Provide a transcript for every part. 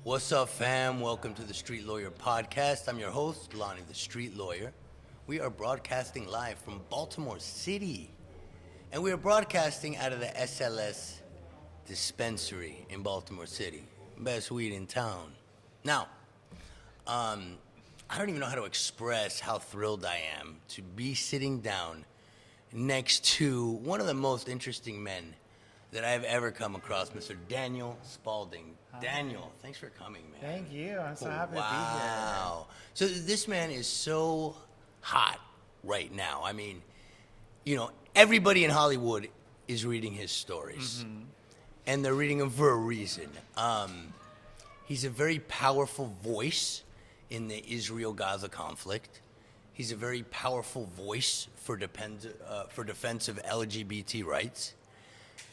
What's up, fam? Welcome to the Streetlawyer Podcast. I'm your host, Lonnie the Street Lawyer. We are broadcasting live from Baltimore City. And we are broadcasting out of the SLS dispensary in Baltimore City. Best weed in town. Now, I don't even know how to express how thrilled I am to be sitting down next to one of the most interesting men that I've ever come across, Mr. Daniel Spaulding. Hi. Daniel, thanks for coming, man. Thank you. I'm so happy to be here. Wow. So this man is so hot right now. I mean, everybody in Hollywood is reading his stories. Mm-hmm. And they're reading them for a reason. He's a very powerful voice in the Israel Gaza conflict. He's a very powerful voice for defense of LGBT rights.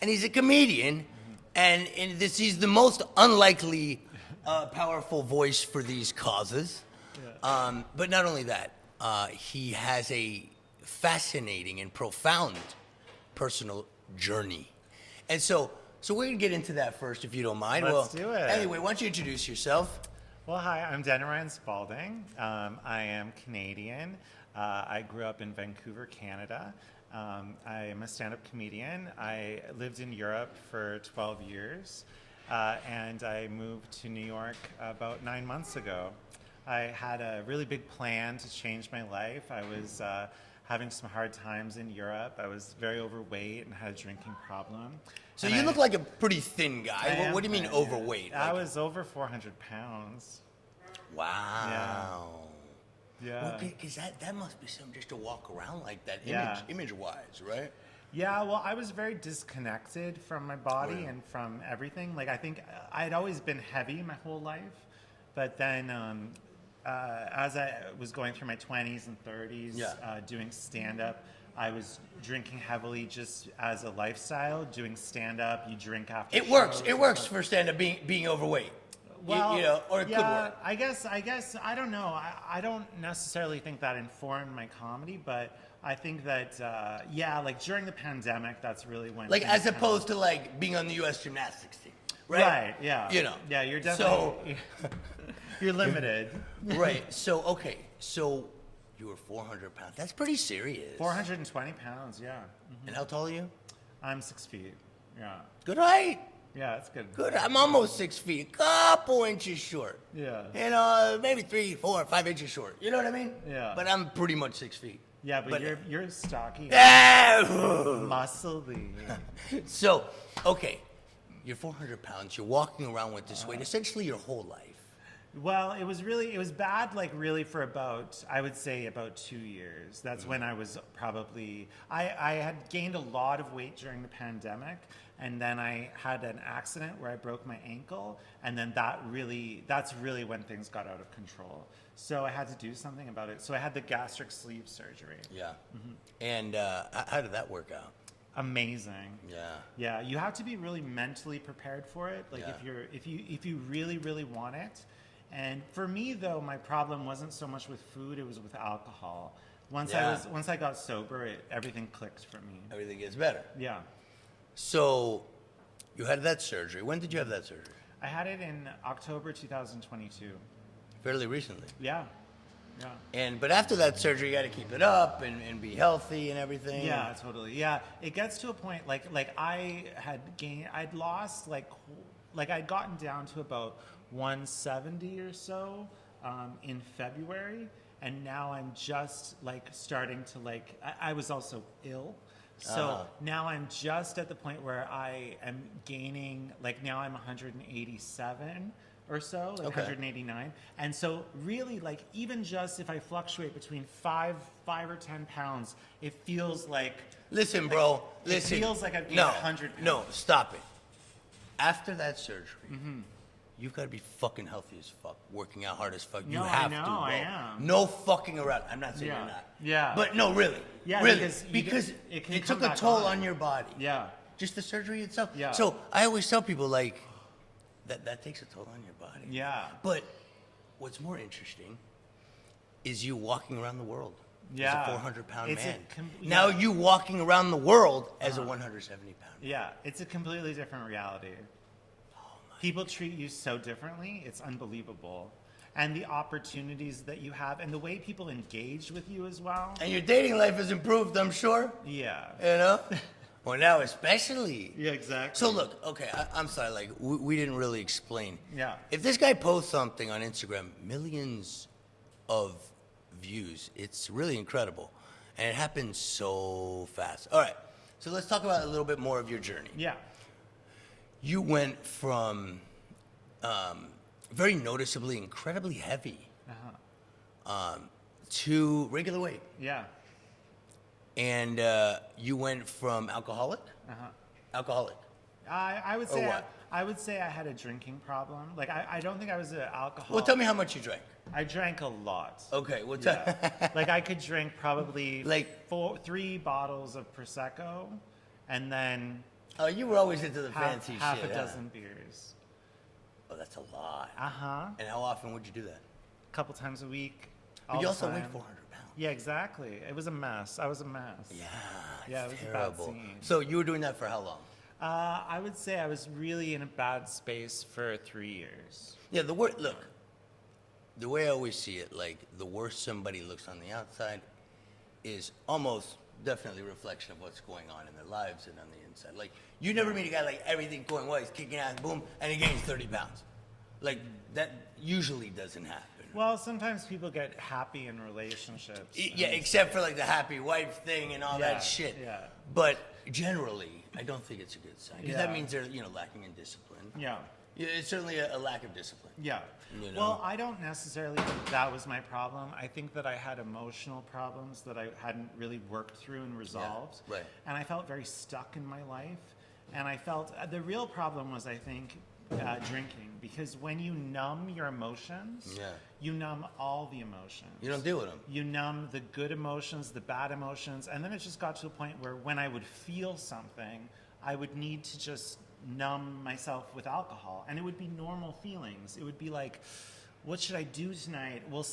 And he's a comedian, and he's the most unlikely powerful voice for these causes. Yeah. But not only that, he has a fascinating and profound personal journey. And so we're going to get into that first, if you don't mind. Let's do it. Anyway, why don't you introduce yourself? Well, hi, I'm Daniel Spaulding. I am Canadian. I grew up in Vancouver, Canada. I am a stand-up comedian. I lived in Europe for 12 years, and I moved to New York about 9 months ago. I had a really big plan to change my life. I was having some hard times in Europe. I was very overweight and had a drinking problem. So you look like a pretty thin guy. What do you mean overweight? I was over 400 pounds. Wow. Yeah. Because that must be something just to walk around like that, image-wise, right? Yeah, well, I was very disconnected from my body and from everything. Like, I think I'd always been heavy my whole life. But then as I was going through my 20s and 30s, doing stand-up, I was drinking heavily just as a lifestyle. Doing stand-up, you drink after It works. It works for stand-up being overweight. Well, or it could work. I guess, I don't know. I don't necessarily think that informed my comedy, but I think that, like during the pandemic, that's really when... Like, as opposed to, like, being on the U.S. gymnastics team, right? Right, yeah. Yeah, you're definitely... you're limited. Right, so you were 400 pounds. That's pretty serious. 420 pounds, yeah. Mm-hmm. And how tall are you? I'm 6 feet, yeah. Good height. Yeah, that's good. Good. I'm almost 6 feet, a couple inches short. Yeah. Maybe 3, 4, 5 inches short. You know what I mean? Yeah. But I'm pretty much 6 feet. Yeah, but you're stocky. Muscly. So, you're 400 pounds. You're walking around with this weight essentially your whole life. Well, it was bad, like really for about 2 years. That's when I was probably, I had gained a lot of weight during the pandemic, and then I had an accident where I broke my ankle, and then that's really when things got out of control. So I had to do something about it. So I had the gastric sleeve surgery. Yeah. Mm-hmm. And how did that work out? Amazing. Yeah. Yeah, you have to be really mentally prepared for it. Like if you really, really want it. And for me, though, my problem wasn't so much with food; it was with alcohol. Once I got sober, everything clicked for me. Everything gets better. Yeah. So, you had that surgery. When did you have that surgery? I had it in October 2022. Fairly recently. Yeah. Yeah. But after that surgery, you got to keep it up and be healthy and everything. Yeah, totally. Yeah, it gets to a point like I'd lost I'd gotten down to about 170 or so in February, and now I'm just starting to I was also ill, so now I'm just at the point where I am gaining, now I'm 187 or so, 189, and so really even just if I fluctuate between 5 or 10 pounds, it feels like... Listen, bro, listen. It feels like I've gained 100 pounds. No, stop it. After that surgery, you've got to be fucking healthy as fuck, working out hard as fuck. You have to, bro. I am. No fucking around. I'm not saying you're not. Yeah. But no, really. Yeah, really. Because it took a toll on your body. Yeah. Just the surgery itself. Yeah. So I always tell people that takes a toll on your body. Yeah. But what's more interesting is you walking around the world as a 400-pound man. Now you walking around the world as a 170-pound man. Yeah, it's a completely different reality. People treat you so differently. It's unbelievable. And the opportunities that you have and the way people engage with you as well. And your dating life has improved, I'm sure. Yeah. You know? Well, now especially. Yeah, exactly. So look, okay, I'm sorry, like, we didn't really explain. Yeah. If this guy posts something on Instagram, millions of views, it's really incredible. And it happens so fast. All right, so let's talk about a little bit more of your journey. Yeah. You went from very noticeably incredibly heavy to regular weight. Yeah. And you went from alcoholic? Alcoholic. I would Or say what? I would say I had a drinking problem. Like I don't think I was an alcoholic. Well, tell me how much you drank. I drank a lot. Okay, well, Yeah. Like I could drink probably Like- 3 bottles of Prosecco, and then Oh, you were always into the half fancy a shit. huh? dozen beers. Oh, that's a lot. Uh-huh. And how often would you do that? A couple times a week. But all you the also weighed time. 400 pounds. Yeah, exactly. It was a mess. I was a mess. Yeah, Yeah, it's it was a bad terrible. scene. So you were doing that for how long? I would say I was really in a bad space for 3 years. Yeah, look, the way I always see it, like, the worse somebody looks on the outside is almost definitely a reflection of what's going on in their lives and on the inside. Like, you never meet a guy like everything going well, he's kicking ass, boom, and he gains 30 pounds. Like, that usually doesn't happen. Well, sometimes people get happy in relationships. Yeah, except for like the happy wife thing and all Yeah, that shit. yeah. But generally, I don't think it's a good sign because that Yeah. means they're lacking in discipline. Yeah. Yeah, it's certainly a lack of discipline. Yeah. You know? Well, I don't necessarily think that was my problem. I think that I had emotional problems that I hadn't really worked through and resolved. right. And I felt very stuck in my life. And I felt the real problem was, I think, drinking. Because when you numb your emotions, Yeah. you numb all the emotions. You don't deal with them. You numb the good emotions, the bad emotions, and then it just got to a point where when I would feel something, I would need to just numb myself with alcohol, and it would be normal feelings. It would be like, what should I do tonight? Will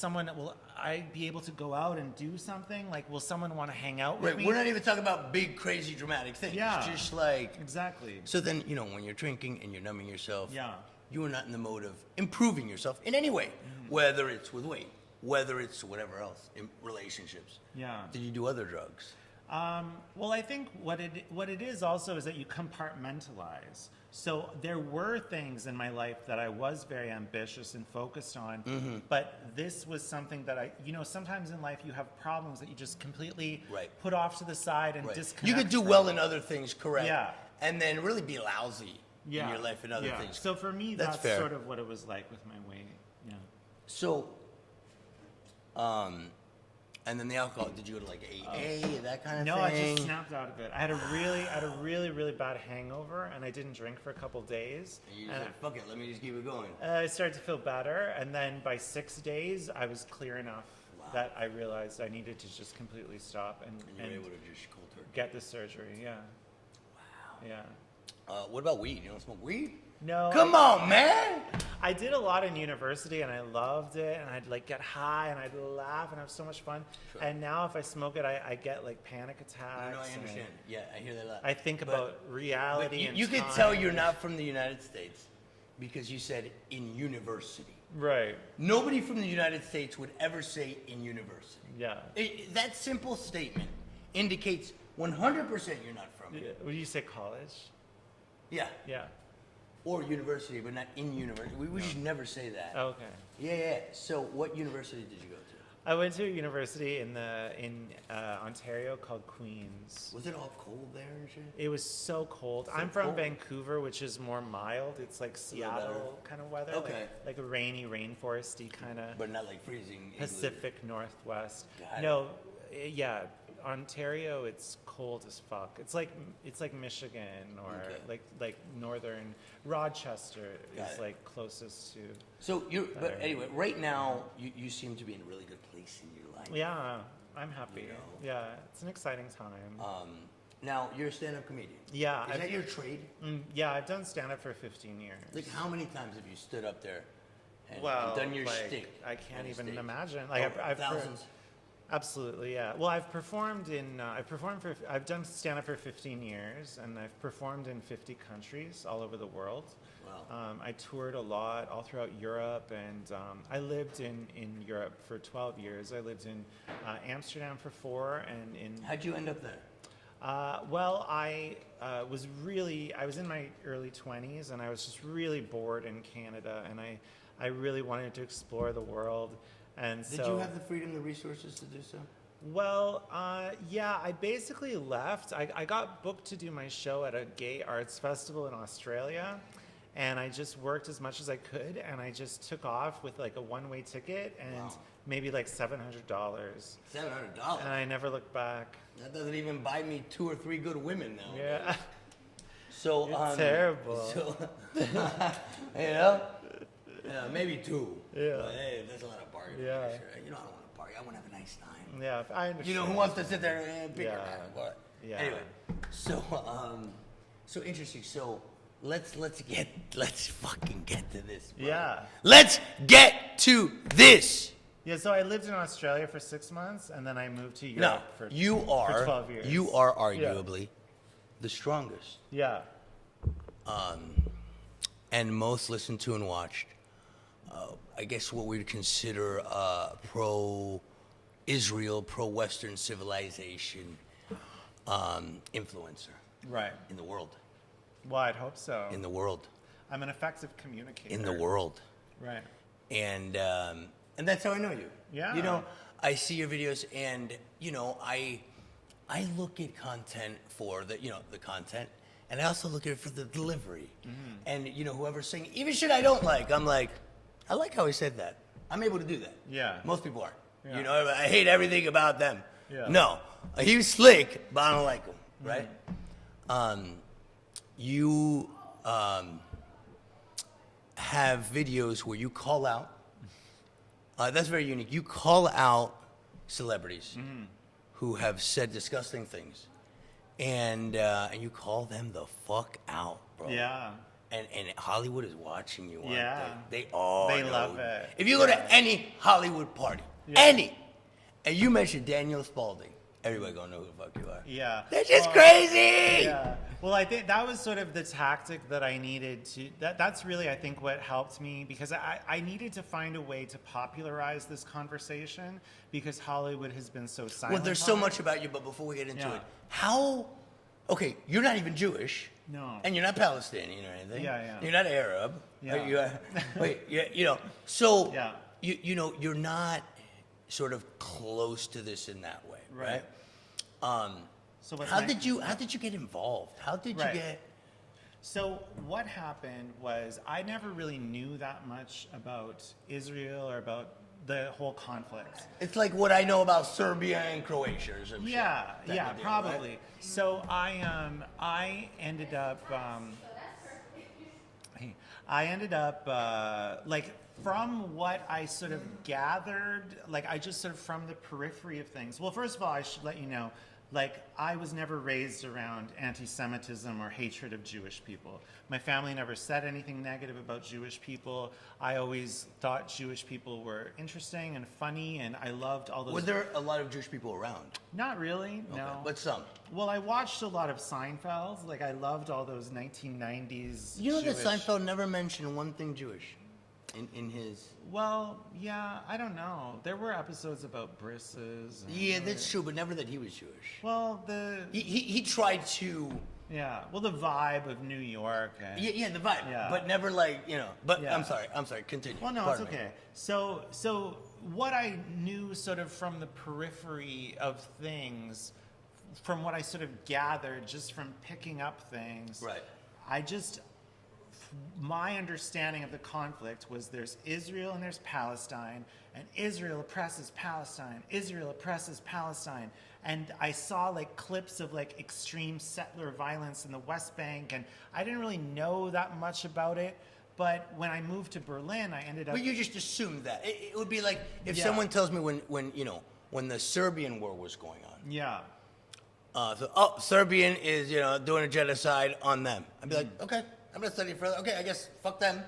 I be able to go out and do something? Like, will someone want to hang out with Right, me? we're not even talking about big, crazy, dramatic things. Yeah. Just like, Exactly. so then, when you're drinking and you're numbing yourself, Yeah. you are not in the mode of improving yourself in any way, whether it's with weight, whether it's whatever else, in relationships. Yeah. Did you do other drugs? Well, I think what it is also is that you compartmentalize. So there were things in my life that I was very ambitious and focused on, but this was something that sometimes in life you have problems that you just completely Right. put off to the side and Right. disconnect. You could do from. well in other things, correct? Yeah. And then really be lousy in Yeah. your life in other Yeah. things. So for me, That's that's fair. sort of what it was like with my weight. Yeah. So, and then the alcohol, did you go to like AA, that kind of No, thing? I just snapped out of it. I had a really bad hangover, and I didn't drink for a couple days. And you And said, fuck it, let me just keep it going. I started to feel better, and then by 6 days, I was clear enough that I realized I needed to just completely stop And you were able to just cold turkey. get the surgery. Yeah. Wow. Yeah. What about weed? You don't smoke weed? No. Come on, man! I did a lot in university, and I loved it, and I'd like get high, and I'd laugh, and have so much fun. Sure. And now, if I smoke it, I get like panic attacks. No, I and understand. Yeah, I hear that a lot. I think But- about reality. But and you could time. tell you're not from the United States because you said in university. Right. Nobody from the United States would ever say in university. Yeah. That simple statement indicates 100% you're not from it. Would you say college? Yeah. Yeah. Or university, but not in university. We should never say that. Okay. Yeah. So what university did you go to? I went to a university in Ontario called Queen's. Was it all cold there and shit? It was so cold. So I'm from cold. Vancouver, which is more mild. It's like little better. Seattle kind of weather. Okay. Like a rainy, rainforesty kind of But not like freezing. igloo. Pacific Northwest. Got it. No, yeah. Ontario, it's cold as fuck. It's like Michigan or Okay. like northern Rochester Got is it. like closest to. So but Better. anyway, right now you seem to be in a really good place in your life. Yeah, I'm happy. You know. Yeah, it's an exciting time. Now you're a stand-up comedian. Yeah, Is that your trade? Yeah, I've done stand-up for 15 years. Like how many times have you stood up there and Well, done your like, shtick? I can't on even stage? imagine. Like Oh, I've thousands. Absolutely, yeah. Well, I've done stand-up for 15 years, and I've performed in 50 countries all over the world. Wow. I toured a lot all throughout Europe, and I lived in Europe for 12 years. I lived in Amsterdam for 4, and in... How'd you end up there? Well, I was in my early 20s, and I was just really bored in Canada, and I really wanted to explore the world. And Did you have the freedom, the resources to do so? Well, yeah, I basically left. I got booked to do my show at a gay arts festival in Australia, and I just worked as much as I could, and I just took off with like a one-way ticket and maybe like $700. $700? And I never looked back. That doesn't even buy me 2 or 3 good women now. Yeah. So It's terrible. So, you know, yeah, maybe 2. Yeah. But hey, that's a lot of bargaining. Yeah. Sure. You know, I don't want to party. I want to have a nice time. Yeah, I understand. You know, who wants to sit there and pick your Yeah. back? But Yeah. anyway, so interesting. So let's fucking get to this. Bro. Yeah. Let's get to this. Yeah, so I lived in Australia for 6 months, and then I moved to No, Europe for 12 years. You are arguably the strongest Yeah. and most listened to and watched. I guess what we'd consider pro-Israel, pro-Western civilization influencer Right. in the world. Well, I'd hope so. In the world. I'm an effective communicator. In the world. Right. And that's how I know you. Yeah. You know, I see your videos, and you know, I look at content for the content, and I also look at it for the delivery. Mm-hmm. And you know, whoever's saying even shit I don't like, I'm like, I like how he said that. I'm able to do that. Yeah. Most people aren't. Yeah. You know, I hate everything about them. Yeah. No, he was slick, but I don't like him. Right. You have videos where you call out. That's very unique. You call out celebrities who have said disgusting things, and you call them the fuck out, bro. Yeah. And Hollywood is watching you. Aren't Yeah. They all They know. love it. If you go to any Hollywood party, and you mention Daniel Spaulding, everybody gonna know who the fuck you are. Yeah. They're just crazy. Yeah. Well, I think that was sort of the tactic that I needed to. That's really, I think, what helped me, because I needed to find a way to popularize this conversation, because Hollywood has been so silent. Well, there's so on it. much about you, but before we get into Yeah. it, how? Okay, you're not even Jewish. No. And you're not Palestinian or anything. Yeah, yeah. You're not Arab. Yeah. You are, wait, you know. So Yeah. you know, you're not sort of close to this in that way, right? So what's how my- did you get involved? How did you Right. get? So what happened was I never really knew that much about Israel or about the whole conflict. It's like what I know about Serbia and Croatia or some Yeah, shit. yeah, Type of deal, probably. right? So I ended up like, from what I sort of gathered, like I just sort of from the periphery of things. Well, first of all, I should let you know, like, I was never raised around anti-Semitism or hatred of Jewish people. My family never said anything negative about Jewish people. I always thought Jewish people were interesting and funny, and I loved all those. Were there a lot of Jewish people around? Not really, no. Okay, but some. Well, I watched a lot of Seinfeld. Like, I loved all those 1990s You know Jewish... that Seinfeld never mentioned one thing Jewish in his... Well, yeah, I don't know. There were episodes about brisses. And Yeah, that's true, but never that he was Jewish. Well, He tried to... yeah, well, the vibe of New York. And, Yeah, the vibe, Yeah. but never like, you know... But Yeah. I'm sorry, continue. Well, no, Pardon it's me. okay. So what I knew sort of from the periphery of things, from what I sort of gathered just from picking up things, Right. my understanding of the conflict was there's Israel and there's Palestine, and Israel oppresses Palestine, Israel oppresses Palestine. And I saw like clips of like extreme settler violence in the West Bank, and I didn't really know that much about it. But when I moved to Berlin, I ended up... But you just assumed that. It would be like if Yeah. someone tells me when the Serbian war was going on. Yeah. Serbian is, doing a genocide on them. I'd be like, okay, I'm not studying further. Okay, I guess fuck them.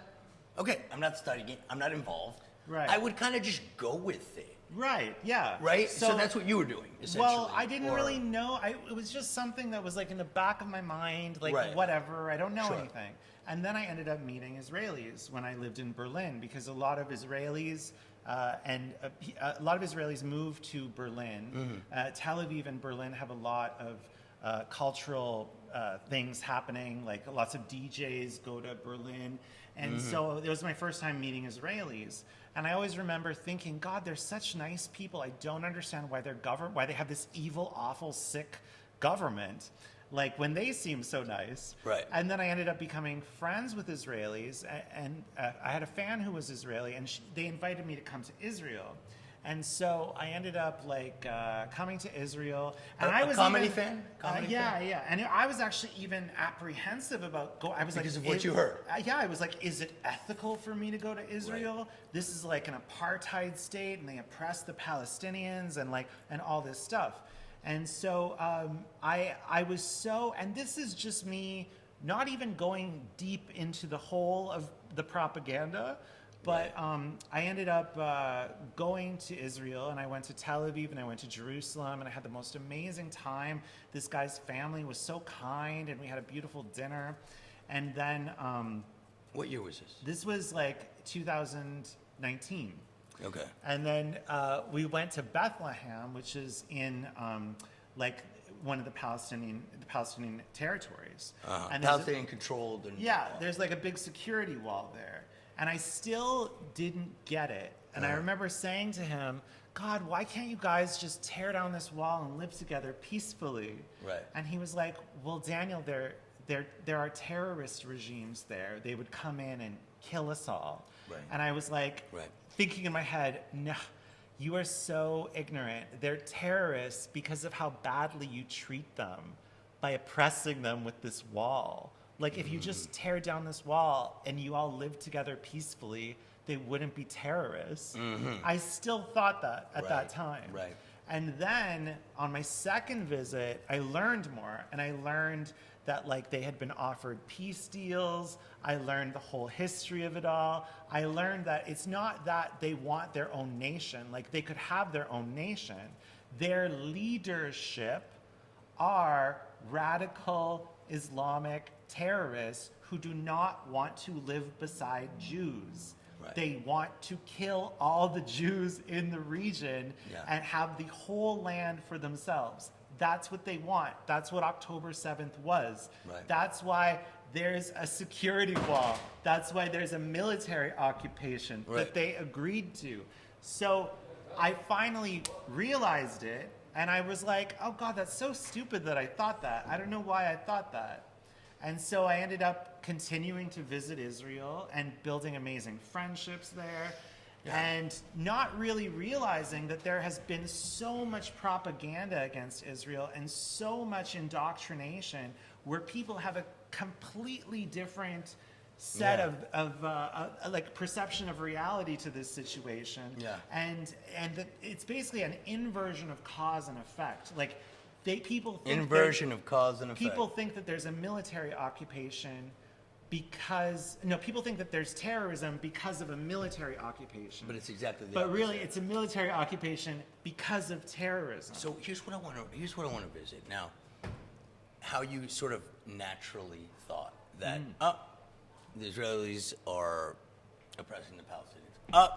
Okay, I'm not studying it. I'm not involved. Right. I would kind of just go with it. Right. Yeah. Right? So that's what you were doing, essentially. Well, I didn't really know. It was just something that was like in the back of my mind, like Right. whatever. I don't know Sure. anything. And then I ended up meeting Israelis when I lived in Berlin, because a lot of Israelis a lot of Israelis moved to Berlin. Tel Aviv and Berlin have a lot of cultural things happening. Like lots of DJs go to Berlin. And so it was my first time meeting Israelis. And I always remember thinking, God, they're such nice people. I don't understand why why they have this evil, awful, sick government. Like when they seem so nice. Right. And then I ended up becoming friends with Israelis. And I had a fan who was Israeli, and they invited me to come to Israel. And so I ended up coming to Israel, and I was comedy fan. Yeah. And I was actually even apprehensive about going. I was because like, of what you heard. Yeah, I was like, is it ethical for me to go to Israel? Right. This is like an apartheid state, and they oppress the Palestinians, and all this stuff. And so I was so, and this is just me not even going deep into the whole of the propaganda. But I ended up going to Israel, and I went to Tel Aviv, and I went to Jerusalem, and I had the most amazing time. This guy's family was so kind, and we had a beautiful dinner. And then... what year was this? This was like 2019. Okay. And then we went to Bethlehem, which is in one of the Palestinian territories. And Palestinian controlled. And there's like a big security wall there. And I still didn't get it. And I remember saying to him, God, why can't you guys just tear down this wall and live together peacefully? Right. And he was like, well, Daniel, there are terrorist regimes there. They would come in and kill us all. Right. And I was like, thinking in my head, no, you are so ignorant. They're terrorists because of how badly you treat them by oppressing them with this wall. Like, if you just tear down this wall and you all live together peacefully, they wouldn't be terrorists. I still thought that at that time. Right. And then on my second visit, I learned more. And I learned that, they had been offered peace deals. I learned the whole history of it all. I learned that it's not that they want their own nation. They could have their own nation. Their leadership are radical Islamic terrorists who do not want to live beside Jews. Right. They want to kill all the Jews in the region and have the whole land for themselves. That's what they want. That's what October 7th was. Right. That's why there's a security wall. That's why there's a military occupation that they agreed to. So I finally realized it, and I was like, oh God, that's so stupid that I thought that. I don't know why I thought that. And so I ended up continuing to visit Israel and building amazing friendships there, and not really realizing that there has been so much propaganda against Israel and so much indoctrination where people have a completely different set of perception of reality to this situation. And it's basically an inversion of cause and effect. People think inversion of cause and effect. People think that there's a military occupation people think that there's terrorism because of a military occupation. But it's exactly the But opposite. really, it's a military occupation because of terrorism. So here's what I want to visit now. How you sort of naturally thought that the Israelis are oppressing the Palestinians.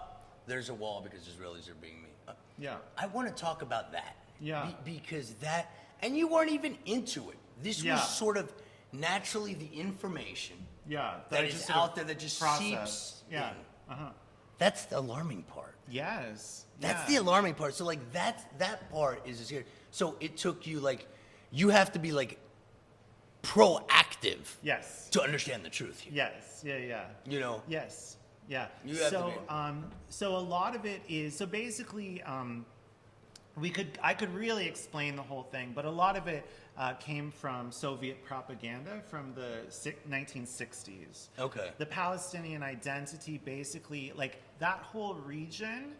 There's a wall because Israelis are being mean. I want to talk about that. Because that, and you weren't even into it. This was sort of naturally the information that is out there that just seeps in. That's the alarming part. Yes. That's the alarming part. So that part is scary. So it took you you have to be proactive. Yes. To understand the truth here. Yes. Yeah. Yes. Yeah. You have to so a lot of it is basically I could really explain the whole thing, but a lot of it came from Soviet propaganda from the 1960s. Okay. The Palestinian identity, basically, that whole region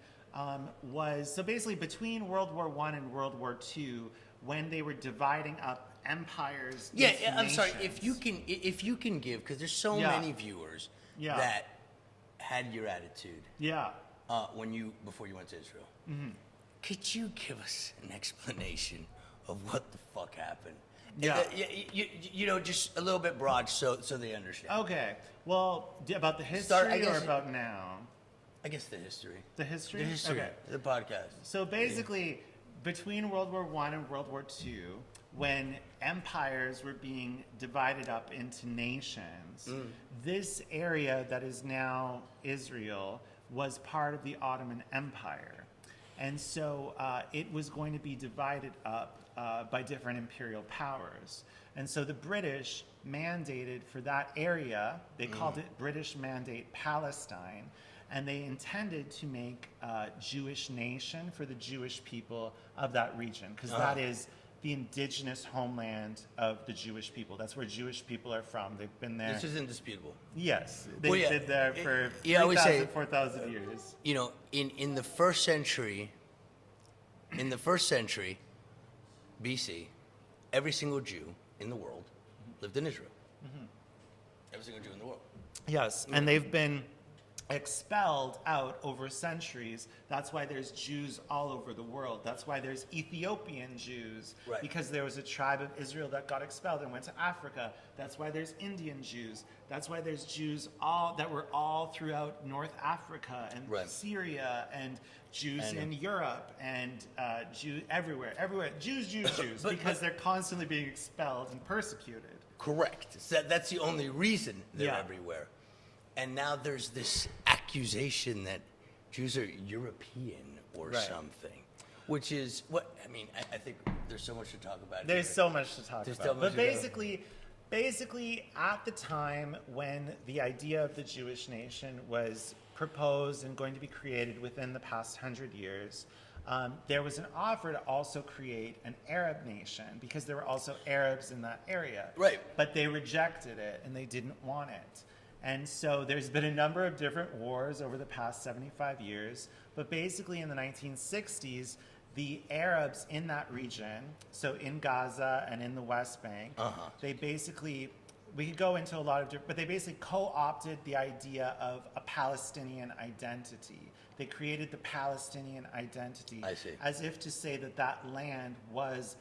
was basically between World War I and World War II, when they were dividing up empires. I'm sorry. If you can give, because there's so many viewers that had your attitude. Yeah. Before you went to Israel. could you give us an explanation of what the fuck happened? Yeah. You know, just a little bit broad so they understand. Okay. Well, about the history Start, or about now? I guess the history. The history? The history. Okay. The podcast. So basically, between World War I and World War II, when empires were being divided up into nations, this area that is now Israel was part of the Ottoman Empire. And so it was going to be divided up by different imperial powers. And so the British mandated for that area, they called it British Mandate Palestine, and they intended to make a Jewish nation for the Jewish people of that region, because that is the indigenous homeland of the Jewish people. That's where Jewish people are from. They've been there. This is indisputable. Yes. They've been there for I always say, 4,000 years. You know, in the first century, BC, every single Jew in the world lived in Israel. Every single Jew in the world. Yes, and they've been expelled out over centuries. That's why there's Jews all over the world. That's why there's Ethiopian Jews, Right. because there was a tribe of Israel that got expelled and went to Africa. That's why there's Indian Jews. That's why there's Jews that were all throughout North Africa and Right. Syria, and Jews And- in Europe, and Jews everywhere. Jews, But- because they're constantly being expelled and persecuted. Correct. So that's the only reason they're Yeah. everywhere. And now there's this accusation that Jews are European or Right. something, which is what I mean. I think there's so much to talk about. There's here. so much to talk There's about. so much But to go. basically, at the time when the idea of the Jewish nation was proposed and going to be created within the past 100 years, there was an offer to also create an Arab nation, because there were also Arabs in that area. Right. But they rejected it, and they didn't want it. And so there's been a number of different wars over the past 75 years. But basically in the 1960s, the Arabs in that region, so in Gaza and in the West Bank, they basically, we could go into a lot of different, but they basically co-opted the idea of a Palestinian identity. They created the Palestinian identity I see. as if to say that that land was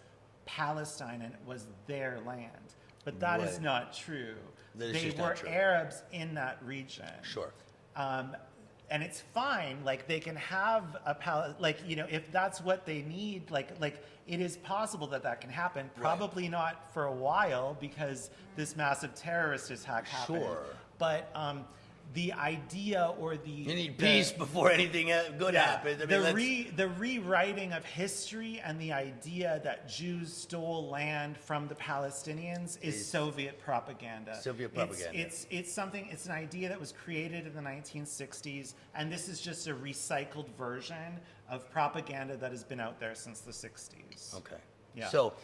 Palestine and it was their land. But that is Right. not true. That is They just were not true. Arabs in that region. Sure. And it's fine. Like, they can have if that's what they need, like it is possible that can happen. Probably not for a while, because this massive terrorist attack happened. Sure. But the idea or the You need peace before anything good happens. I mean, the rewriting of history and the idea that Jews stole land from the Palestinians is Soviet propaganda. Soviet propaganda. It's an idea that was created in the 1960s, and this is just a recycled version of propaganda that has been out there since the 60s. Okay. Yeah. So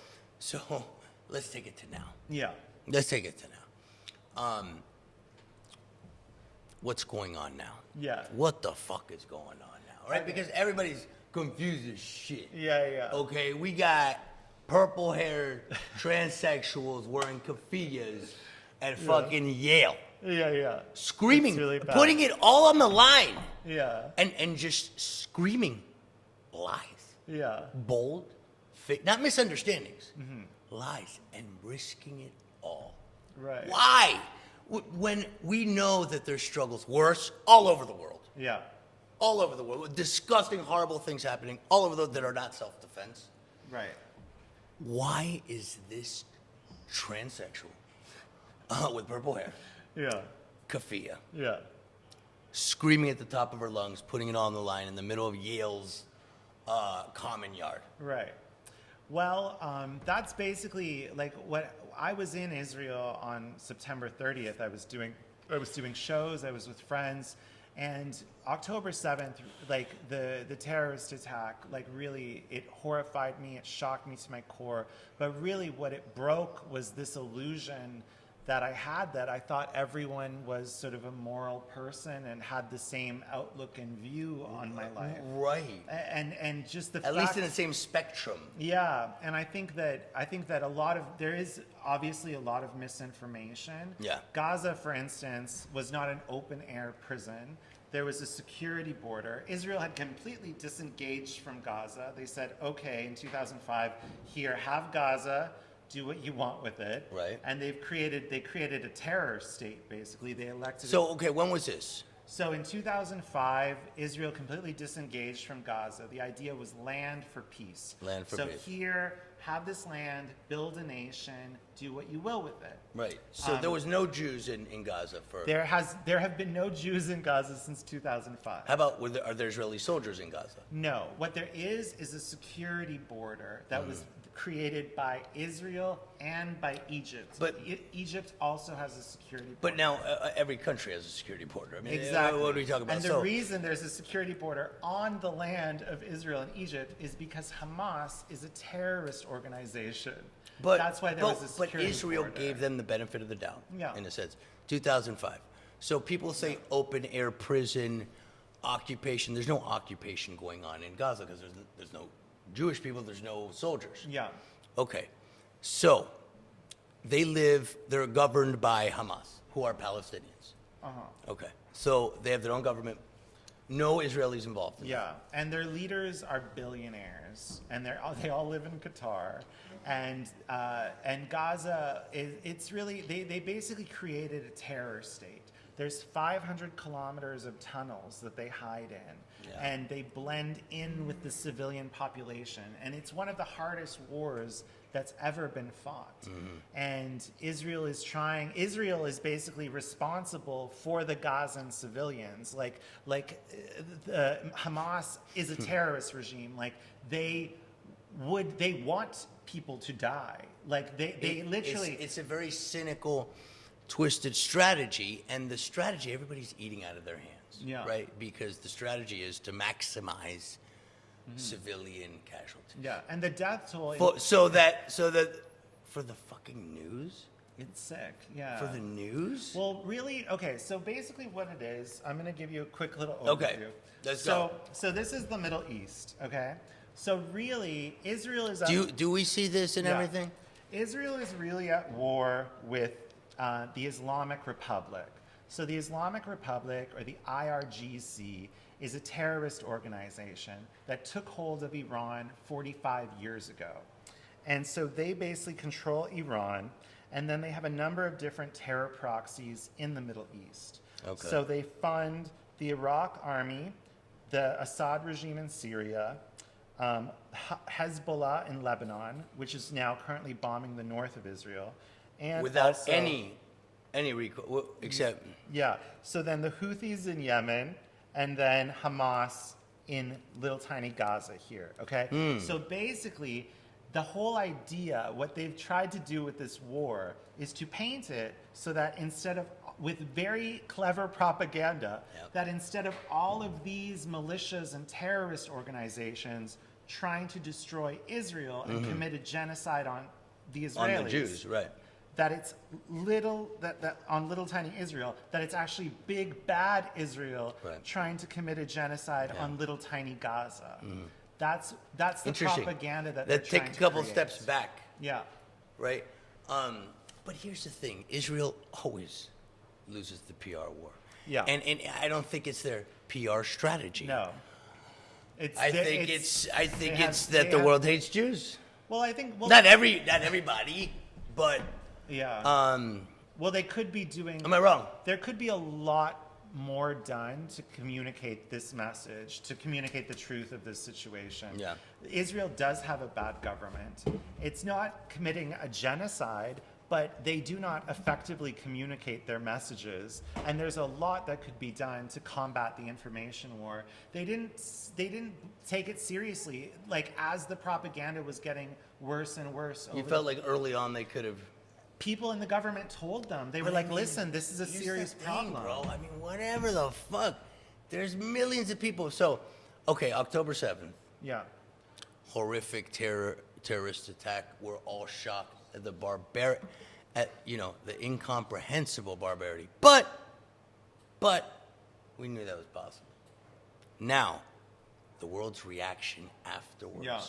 let's take it to now. Yeah. Let's take it to now. What's going on now? Yeah. What the fuck is going on now? Right? Because everybody's confused as shit. Yeah. Okay, we got purple-haired transsexuals wearing keffiyehs at fucking Yale, Yeah. screaming, It's really bad. putting it all on the line, Yeah. and just screaming lies, Yeah. bold, not misunderstandings, lies, and risking it all. Right. Why? When we know that there's struggles worse all over the world, Yeah. all over the world, with disgusting, horrible things happening all over the world that are not self-defense. Right. Why is this transsexual with purple hair, Yeah. keffiyeh, Yeah. screaming at the top of her lungs, putting it all on the line in the middle of Yale's common yard? Right. Well, that's basically like what I was in Israel on September 30th. I was doing shows. I was with friends, and October 7th, like the terrorist attack, like really it horrified me. It shocked me to my core. But really, what it broke was this illusion that I had, that I thought everyone was sort of a moral person and had the same outlook and view on my life. Right. And just the At fact, least in the same spectrum. yeah, and I think that there is obviously a lot of misinformation. Yeah. Gaza, for instance, was not an open air prison. there was a security border. Israel had completely disengaged from Gaza. They said, okay, in 2005, here, have Gaza, do what you want with it. Right. And they created a terror state, basically. They elected. So, okay, when was this? So in 2005, Israel completely disengaged from Gaza. The idea was land for peace. Land for so peace. So here, have this land, build a nation, do what you will with it. Right. So there was no Jews in Gaza for... There have been no Jews in Gaza since 2005. How about, are there Israeli soldiers in Gaza? No. What there is a security border that was created by Israel and by Egypt. But Egypt also has a security border. But now every country has a security border. I mean, exactly. What are we talking about? And the reason there's a security border on the land of Israel and Egypt is because Hamas is a terrorist organization. But that's why there was a security But Israel border. gave them the benefit of the doubt, Yeah. in a sense. 2005. So people say open air prison, occupation. There's no occupation going on in Gaza because there's no Jewish people, there's no soldiers. Yeah. Okay. So they're governed by Hamas, who are Palestinians. Okay. So they have their own government. No Israelis involved in Yeah, and their leaders are billionaires, and they all live in Qatar, and Gaza it's really they basically created a terror state. There's 500 kilometers of tunnels that they hide in, and they blend in with the civilian population, and it's one of the hardest wars that's ever been fought. And Israel is basically responsible for the Gazan civilians. Hamas is a terrorist regime. Like they want people to die. Like they literally. It's a very cynical, twisted strategy, and the strategy everybody's eating out of their hands. Yeah. Right? Because the strategy is to maximize civilian casualties. Yeah, and the death toll. So that for the fucking news? It's sick. Yeah. For the news? Well, really, okay. So basically, what it is, I'm going to give you a quick little overview. Okay, let's go. So this is the Middle East. Okay. So really, Israel is. Do we see this in everything? Israel is really at war with the Islamic Republic. So the Islamic Republic, or the IRGC, is a terrorist organization that took hold of Iran 45 years ago. And so they basically control Iran, and then they have a number of different terror proxies in the Middle East. Okay. So they fund the Iraq army, the Assad regime in Syria, Hezbollah in Lebanon, which is now currently bombing the north of Israel. And Without also, any recourse, except... Yeah. So then the Houthis in Yemen, and then Hamas in little tiny Gaza here, okay? So basically, the whole idea, what they've tried to do with this war, is to paint it so that with very clever propaganda, that instead of all of these militias and terrorist organizations trying to destroy Israel and commit a genocide on the Israelis, On the Jews, right. that it's on little tiny Israel, that it's actually big bad Israel trying to commit a genocide on little tiny Gaza. That's the propaganda that they're trying to take a couple create. steps back. Yeah. Right? But here's the thing. Israel always loses the PR war. Yeah. And I don't think it's their PR strategy. No. I think it's that the world hates Jews. Well, I think Not everybody, but yeah. Well, they could be doing. am I wrong? There could be a lot more done to communicate this message, to communicate the truth of this situation. Yeah. Israel does have a bad government. It's not committing a genocide, but they do not effectively communicate their messages. And there's a lot that could be done to combat the information war. They didn't take it seriously. Like, as the propaganda was getting worse and worse. You felt like early on they could have... People in the government told them. They were like, listen, this is a serious problem. Bro. I mean, whatever the fuck. There's millions of people. So, okay, October 7th. Yeah. Horrific terrorist attack. We're all shocked at the the incomprehensible barbarity. But we knew that was possible. Now, the world's reaction afterwards. Yeah.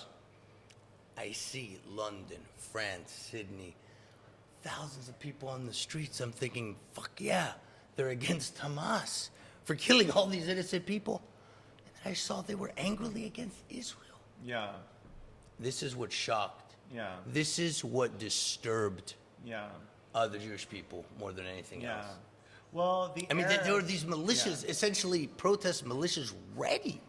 I see London, France, Sydney, thousands of people on the streets. I'm thinking, fuck yeah, they're against Hamas, for killing all these innocent people. And I saw they were angrily against Israel. Yeah. This is what shocked. Yeah. This is what disturbed Yeah. the Jewish people more than anything else. Well, There were these militias, essentially protest militias ready.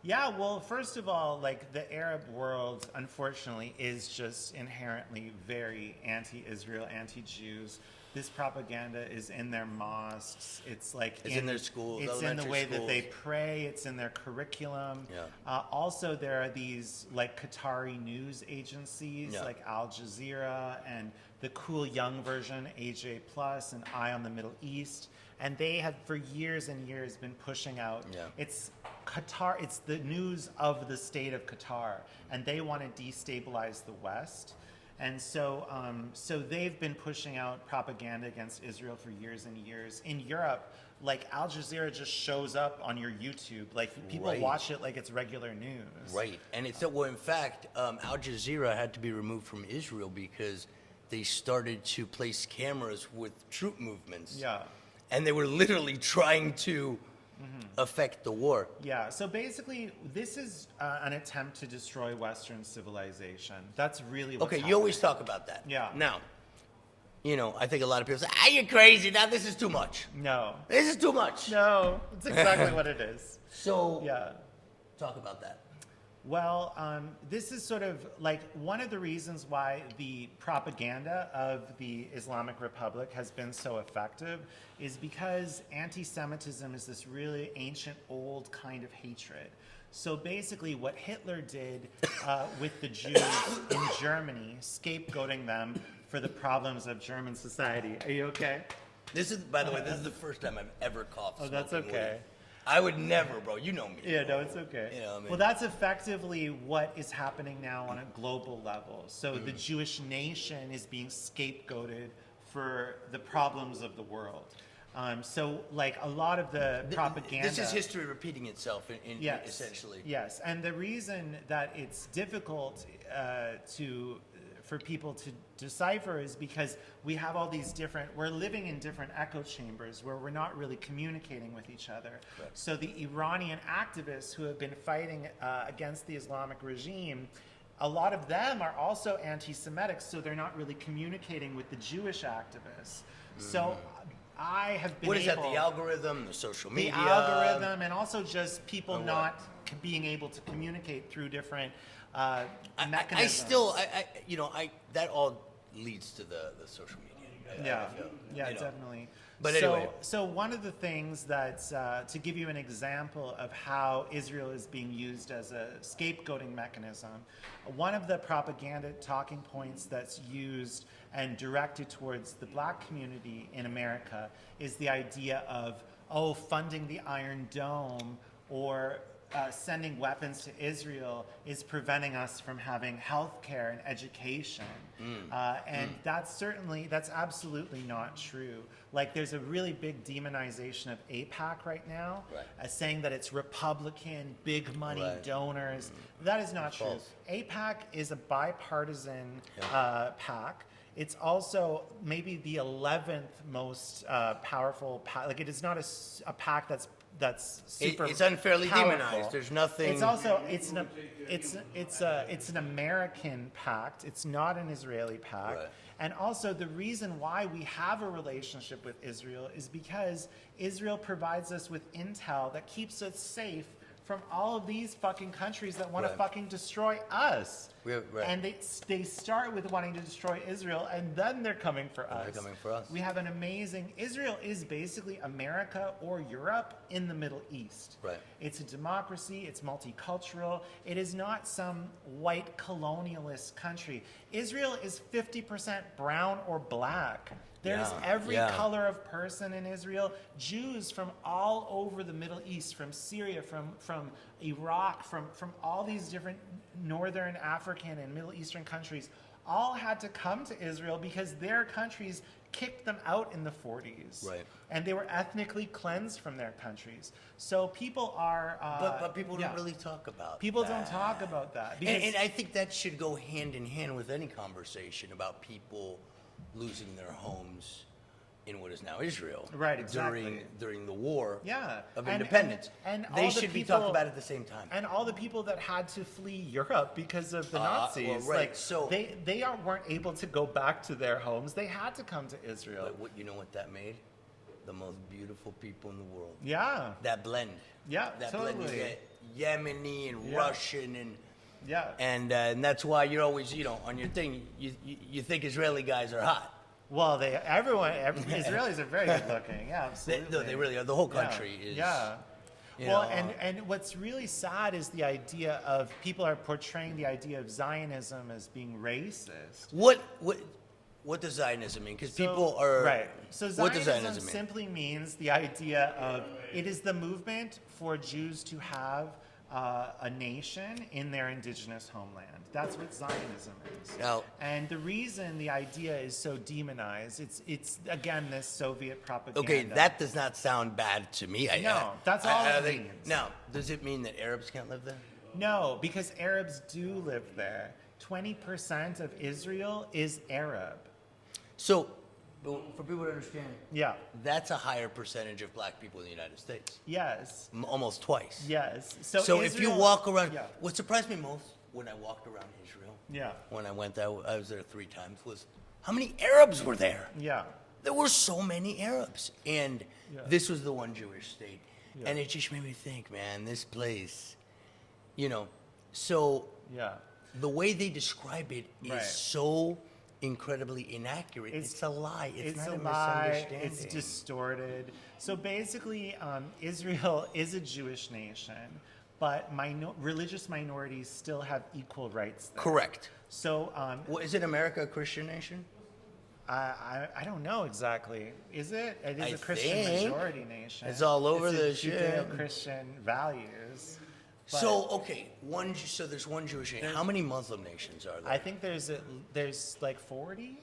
Yeah, well, first of all, like the Arab world, unfortunately, is just inherently very anti-Israel, anti-Jews. This propaganda is in their mosques. It's like It's in their schools, It's in the elementary way that they schools. pray. It's in their curriculum. Yeah. Also, there are these like Qatari news agencies like Al Jazeera and the cool young version, AJ Plus and Eye on the Middle East. And they have for years and years been pushing out. Yeah. It's Qatar. It's the news of the state of Qatar, and they want to destabilize the West. And so, so they've been pushing out propaganda against Israel for years and years. In Europe, like Al Jazeera just shows up on your YouTube. Like people watch it like it's regular news. Right. And it's well, in fact, Al Jazeera had to be removed from Israel because they started to place cameras with troop movements. Yeah. And they were literally trying to affect the war. Yeah, so basically, this is an attempt to destroy Western civilization. That's really what's Okay, happening. you always talk about that. Yeah. Now, I think a lot of people say, you're crazy. Now this is too much. No. This is too much. No, it's exactly what it is. So, Yeah. talk about that. Well, this is sort of like one of the reasons why the propaganda of the Islamic Republic has been so effective is because anti-Semitism is this really ancient, old kind of hatred. So basically what Hitler did with the Jews in Germany, scapegoating them for the problems of German society. Are you okay? This is, by the way, this is the first time I've ever coughed. Oh, that's smoking okay. weed. I would never, bro. You know me. Yeah, no, it's okay. You know what I mean? Well, that's effectively what is happening now on a global level. So the Jewish nation is being scapegoated for the problems of the world. So, like, a lot of the propaganda... This is history repeating itself, Yes. essentially. Yes, and the reason that it's difficult for people to decipher is because we have all these we're living in different echo chambers where we're not really communicating with each other. Right. So the Iranian activists who have been fighting against the Islamic regime, a lot of them are also anti-Semitic, so they're not really communicating with the Jewish activists. So I have been What is that, the algorithm, the social media? The algorithm, and also just people what? not being able to communicate through different mechanisms. I still, that all leads to the social media. I feel, Definitely. But anyway. So one of the things that, to give you an example of how Israel is being used as a scapegoating mechanism, one of the propaganda talking points that's used and directed towards the black community in America is the idea of, funding the Iron Dome or sending weapons to Israel is preventing us from having health care and education. That's absolutely not true. Like, there's a really big demonization of AIPAC right now, saying that it's Republican, big money donors. That is not true. False. AIPAC is a bipartisan PAC. It's also maybe the 11th most powerful PAC. Like, it is not a PAC that's super. It's unfairly powerful. demonized. There's nothing. It's also it's an American pact. It's not an Israeli pact. Right. And also the reason why we have a relationship with Israel is because Israel provides us with intel that keeps us safe from all of these fucking countries that want to fucking destroy us. And they start with wanting to destroy Israel, and then they're coming for us. They're coming for us. We have an amazing... Israel is basically America or Europe in the Middle East. Right. It's a democracy. It's multicultural. It is not some white colonialist country. Israel is 50% brown or black. There's every color of person in Israel. Jews from all over the Middle East, from Syria, from Iraq, from all these different northern African and Middle Eastern countries, all had to come to Israel because their countries kicked them out in the 40s. Right. And they were ethnically cleansed from their countries. So people are... but people don't really talk about People that. don't talk about that. And I think that should go hand in hand with any conversation about people losing their homes in what is now Israel. Right, exactly. During the war Yeah. of And- independence. and all they the should be people- talked about at the same time. And all the people that had to flee Europe because of the Nazis, well, right. like So- weren't able to go back to their homes. They had to come to Israel. But you know what that made? The most beautiful people in the world. Yeah, That blend. yeah, That totally. blend. You get Yemeni and Yeah. Russian and Yeah. and that's why you're always, on your thing, you think Israeli guys are hot. Well, Israelis are very good looking. Yeah, absolutely. They really are. The whole Yeah. country is. Yeah. you Well, know, and what's really sad is the idea of people are portraying the idea of Zionism as being racist. what does Zionism mean? Because So- people are right. So what does Zionism Zionism mean? simply means the idea of it is the movement for Jews to have a nation in their indigenous homeland. That's what Zionism is. Now- And the reason the idea is so demonized, it's again this Soviet propaganda. Okay, that does not sound bad to me. No, that's all it think- means. Now, does it mean that Arabs can't live there? No, because Arabs do live there. 20% of Israel is Arab. So, for people to understand, Yeah. that's a higher percentage of black people in the United States. Yes. Almost twice. Yes. So if you Israel- walk around, Yeah. what surprised me most when I walked around Israel, Yeah. when I went there, I was there 3 times, was how many Arabs were there? Yeah. There were so many Arabs. And Yeah. this was the one Jewish state. Yeah. And it just made me think, man, this place, so Yeah. the way they describe it is Right. so incredibly inaccurate. It's a lie. It's not a a lie. misunderstanding. It's distorted. So basically, Israel is a Jewish nation, but religious minorities still have equal rights there. Correct. So Well, is it America a Christian nation? I don't know exactly. Is it? It is I a Christian think. majority nation. It's all over It's the a shit. Judeo-Christian values. But So, okay, so there's one Jewish nation. How many Muslim nations are there? I think there's like 40.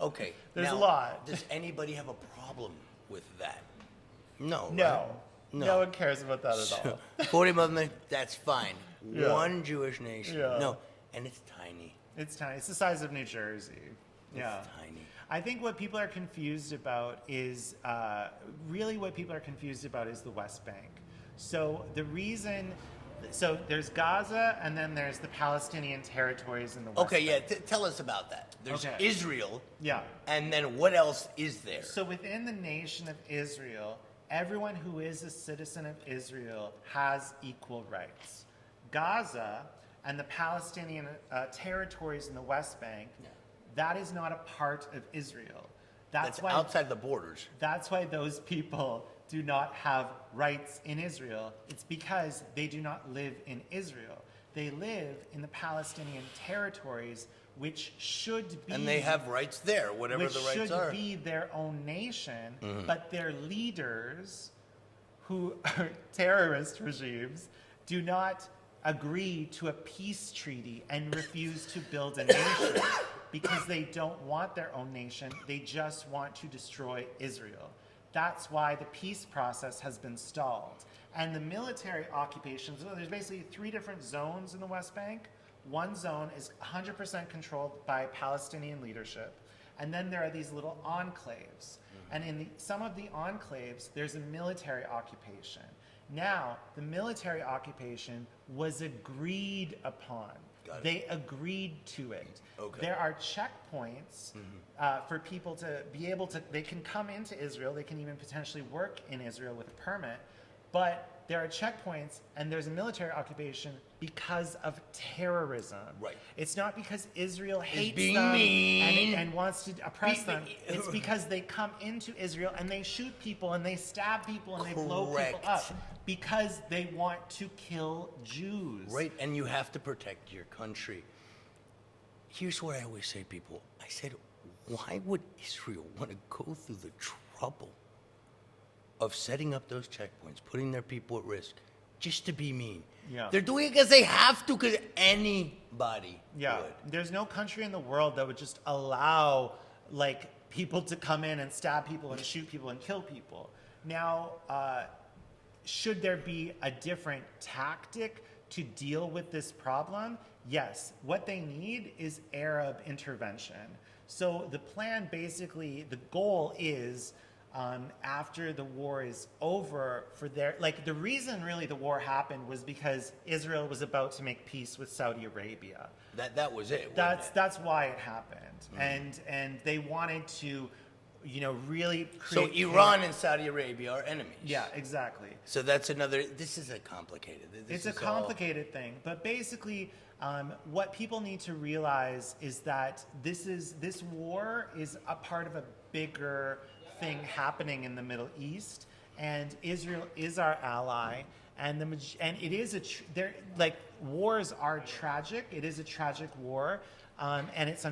Okay. There's a now, lot. Does anybody have a problem with that? No. No. right? No one cares about that at all. 40 Muslim, that's fine. Yeah. One Jewish nation. Yeah. No. And it's tiny. It's tiny. It's the size of New Jersey. Yeah. It's tiny. I think what people are confused about is the West Bank. So there's Gaza and then there's the Palestinian territories in the West Okay, Bank. yeah, tell us about that. There's Okay. Israel, Yeah. and then what else is there? So within the nation of Israel, everyone who is a citizen of Israel has equal rights. Gaza and the Palestinian territories in the West Bank, that is not a part of Israel. That's outside the borders. That's why those people do not have rights in Israel. It's because they do not live in Israel. They live in the Palestinian territories, which should be... And they have rights there, whatever which the rights are. should be their own nation, but their leaders, who are terrorist regimes, do not agree to a peace treaty and refuse to build a nation because they don't want their own nation. They just want to destroy Israel. That's why the peace process has been stalled. And the military occupations, so there's basically 3 different zones in the West Bank. One zone is 100% controlled by Palestinian leadership. And then there are these little enclaves. And in some of the enclaves, there's a military occupation. Now, the military occupation was agreed upon. Got it. They agreed to it. Okay. There are checkpoints for people to be able to, they can come into Israel, they can even potentially work in Israel with a permit, but there are checkpoints and there's a military occupation because of terrorism. Right. It's not because Israel hates being them mean. and wants to oppress them. It's because they come into Israel and they shoot people and they stab people and they blow people Correct. up because they want to kill Jews. Right, and you have to protect your country. Here's what I always say to people. I said, why would Israel want to go through the trouble of setting up those checkpoints, putting their people at risk, just to be mean? Yeah. They're doing it because they have to, because anybody Yeah, would. there's no country in the world that would just allow like people to come in and stab people and shoot people and kill people. Now, should there be a different tactic to deal with this problem? Yes. What they need is Arab intervention. So the plan, basically, the goal is, after the war is over, the reason really the war happened was because Israel was about to make peace with Saudi Arabia. That was it. That's why it happened, and they wanted to, really create. So Iran and Saudi Arabia are enemies. Yeah, exactly. So that's another. This is a complicated. It's a complicated thing, but basically, what people need to realize is that this war is a part of a bigger thing happening in the Middle East, and Israel is our ally, and it is wars are tragic. It is a tragic war, and it's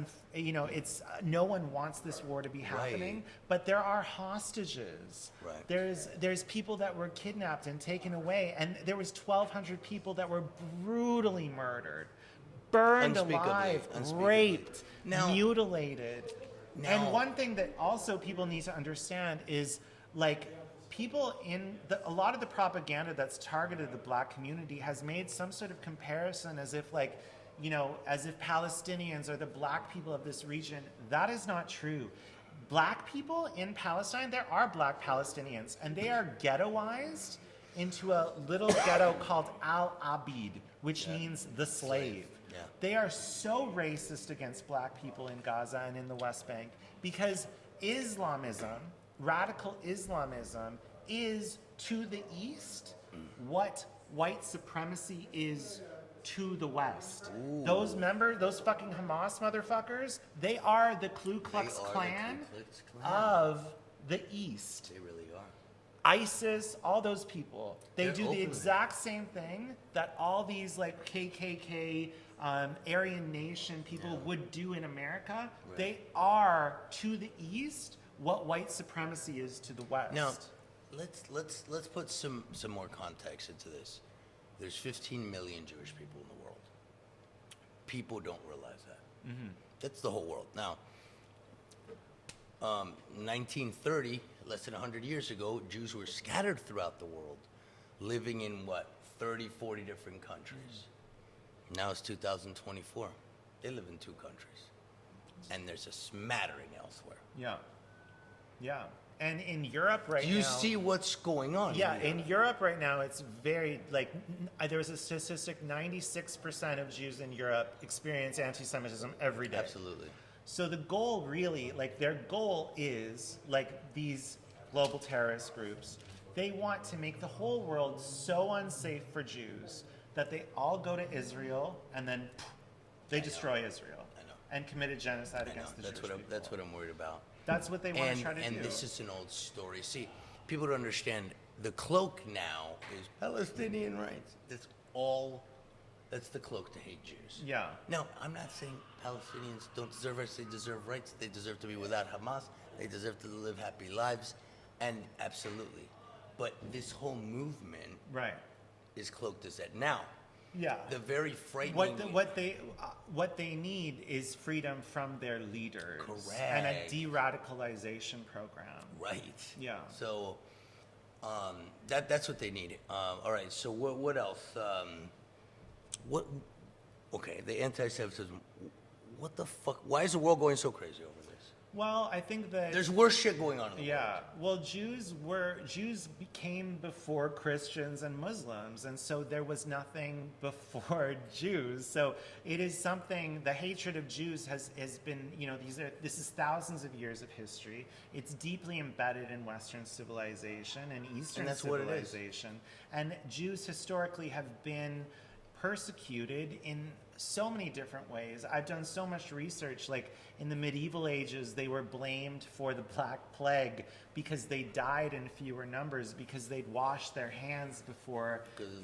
no one wants this war to be happening, but there are hostages. Right. There's people that were kidnapped and taken away, and there was 1,200 people that were brutally murdered, burned alive, raped, mutilated. And one thing that also people need to understand is, people a lot of the propaganda that's targeted the Black community has made some sort of comparison as if Palestinians are the Black people of this region. That is not true. Black people in Palestine, there are Black Palestinians, and they are ghettoized into a little ghetto called Al-Abid, which means the slave. Yeah. They are so racist against Black people in Gaza and in the West Bank because Islamism, radical Islamism, is to the East what white supremacy is to the West. Ooh. Those fucking Hamas motherfuckers, they are the Ku Klux Klan of the East. They really are. ISIS, all those people, they do the exact same thing that all these KKK, Aryan Nation people would do in America. Right. They are to the East what white supremacy is to the West. Now, let's put some more context into this. There's 15 million Jewish people in the world. People don't realize that. Mm-hmm. That's the whole world. Now, 1930, less than 100 years ago, Jews were scattered throughout the world, living in 30, 40 different countries. Now it's 2024. They live in 2 countries. And there's a smattering elsewhere. Yeah. Yeah. And in Europe right now... Do you see what's going on? Yeah, in Europe right now, it's very, there was a statistic, 96% of Jews in Europe experience anti-Semitism every day. Absolutely. So the goal really, their goal is, these global terrorist groups, they want to make the whole world so unsafe for Jews that they all go to Israel and then they destroy Israel. And committed genocide against the Jewish people. That's what I'm worried about. That's what they want to try to do. And this is an old story. See, people don't understand. The cloak now is Palestinian rights. That's the cloak to hate Jews. Yeah. Now, I'm not saying Palestinians don't deserve rights. They deserve rights. They deserve to be without Hamas. They deserve to live happy lives. And absolutely. But this whole movement is cloaked as that. Now, the very frightening... What they need is freedom from their leaders. Correct. And a de-radicalization program. Right. Yeah. So that's what they need. All right, so what else? The anti-Semitism. What the fuck? Why is the world going so crazy over this? Well, I think that there's worse shit going on in the world. Well, Jews came before Christians and Muslims, and so there was nothing before Jews. So it is something. The hatred of Jews has been, this is thousands of years of history. It's deeply embedded in Western civilization and Eastern civilization, and Jews historically have been persecuted in so many different ways. I've done so much research. In the medieval ages, they were blamed for the Black Plague because they died in fewer numbers because they'd washed their hands before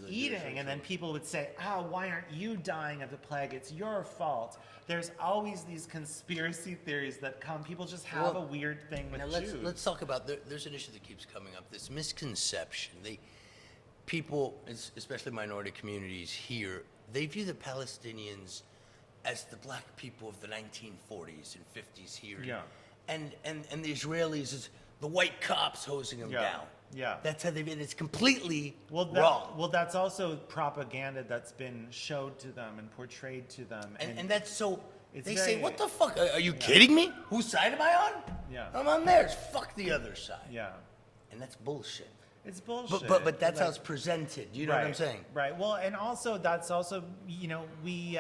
eating. And then people would say, why aren't you dying of the plague? It's your fault. There's always these conspiracy theories that come. People just have a weird thing with Jews. Let's talk about, there's an issue that keeps coming up, this misconception. People, especially minority communities here, they view the Palestinians as the Black people of the 1940s and 50s here. Yeah. And the Israelis as the white cops hosing them down. Yeah. That's how they've been. It's completely wrong. Well, that's also propaganda that's been showed to them and portrayed to them. And that's so, They say, what the fuck? Are you kidding me? Whose side am I on? Yeah. I'm on theirs. Fuck the other side. Yeah. And that's bullshit. It's bullshit. But that's how it's presented. You know what I'm saying? Right. Well, and also that's also, you know, we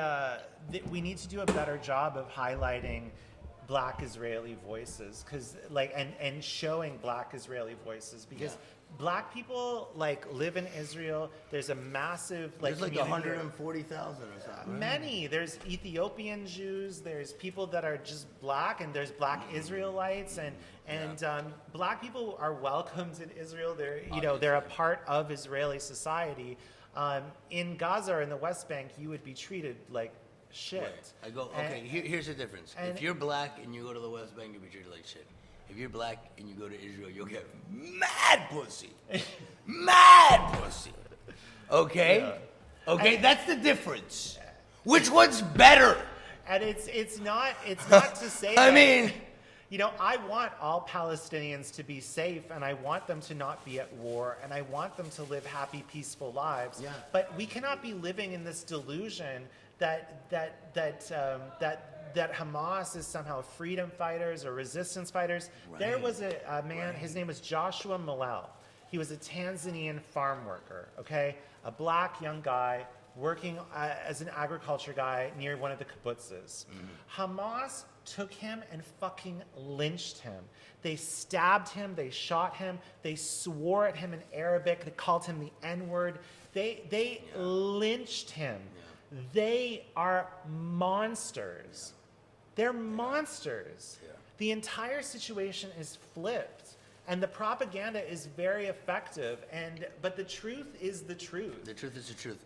need to do a better job of highlighting Black Israeli voices, because like and showing Black Israeli voices, because Black people like live in Israel. There's a massive There's like community. 140,000 or something. Many. There's Ethiopian Jews. There's people that are just Black, and there's Black Israelites, and Black people are welcomed in Israel. They're a part of Israeli society. In Gaza or in the West Bank, you would be treated like shit. Right. I go, okay, here's the difference. If you're Black and you go to the West Bank, you'll be treated like shit. If you're Black and you go to Israel, you'll get mad pussy. Mad pussy. Okay? Yeah. Okay, that's the difference. Which one's better? And it's not to say I that, mean, you know, I want all Palestinians to be safe, and I want them to not be at war, and I want them to live happy, peaceful lives. Yeah. But we cannot be living in this delusion that Hamas is somehow freedom fighters or resistance fighters. Right. There was a man, his name was Joshua Malel. He was a Tanzanian farm worker, okay? A Black young guy working as an agriculture guy near one of the kibbutzes. Hamas took him and fucking lynched him. They stabbed him, they shot him, they swore at him in Arabic, they called him the N-word. They lynched him. They are monsters. They're monsters. The entire situation is flipped, and the propaganda is very effective. But the truth is the truth. The truth is the truth.